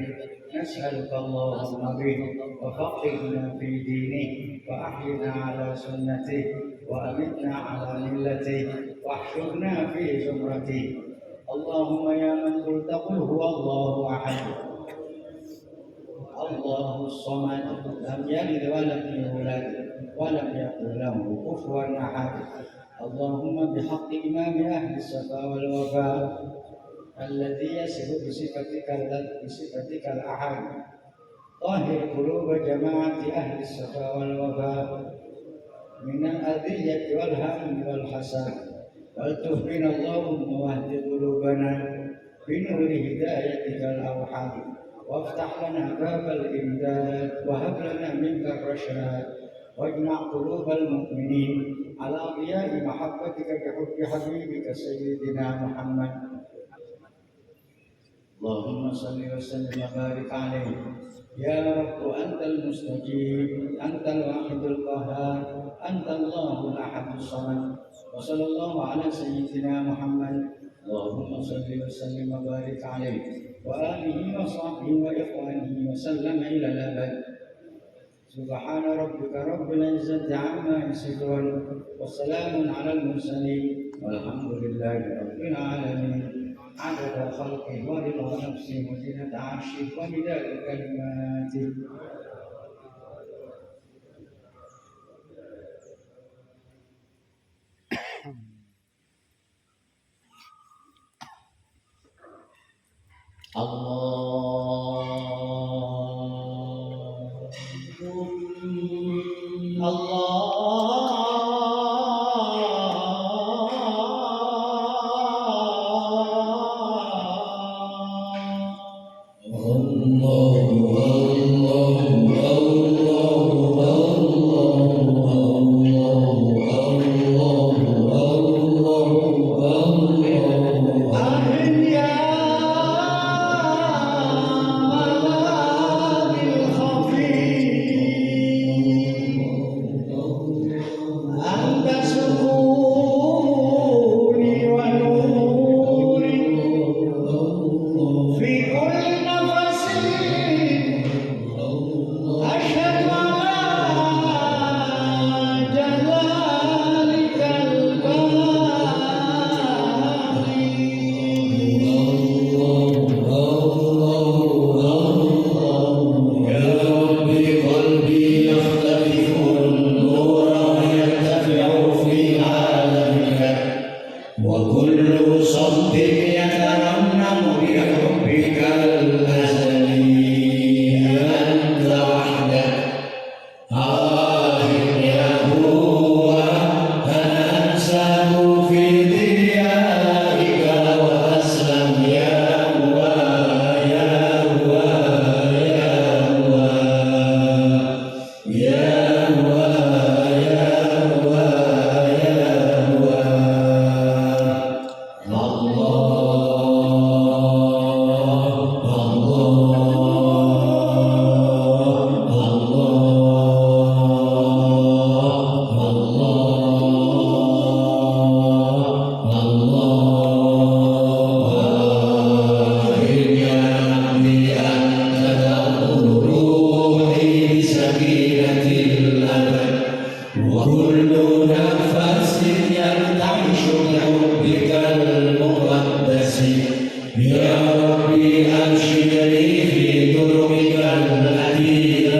نسألك اللهم به وفقهنا في دينه وأحينا على سنته وأمتنا على ملته واحشرنا في زمرته. اللهم يا من قلت قل هو الله أحد الله الصمد لم يلد ولم يولد ولم يكن له كفوا أحد. اللهم بحق إمام أهل الصفا والوفاء الذي يصف بصفتك الأحد طهر قلوب جماعة أهل الصفا والوفاء من الأذية والهم والحسد والتف بنا اللهم واهد قلوبنا بنور هدايتك الأوحد وافتح لنا باب الإمداد وهب لنا منك الرشاد واجمع قلوب المؤمنين على ضياء محبتك بحب حبيبك سيدنا محمد. اللهم صل وسلم وبارك عليه. يا رب أنت المستجيب أنت الواحد القهار أنت الله الأحد الصمد. وصلى الله على سيدنا محمد. اللهم صل وسلم وبارك عليه وآله وصحبه وإخوانه وسلم إلى الأبد. سبحان ربك رب العزة عما يصفون وسلام على المرسلين والحمد لله رب العالمين. عدد خلقه ورضا نفسه وزنة عرشه ومداد كلماته. يا ربي أرشدني في طرقك التي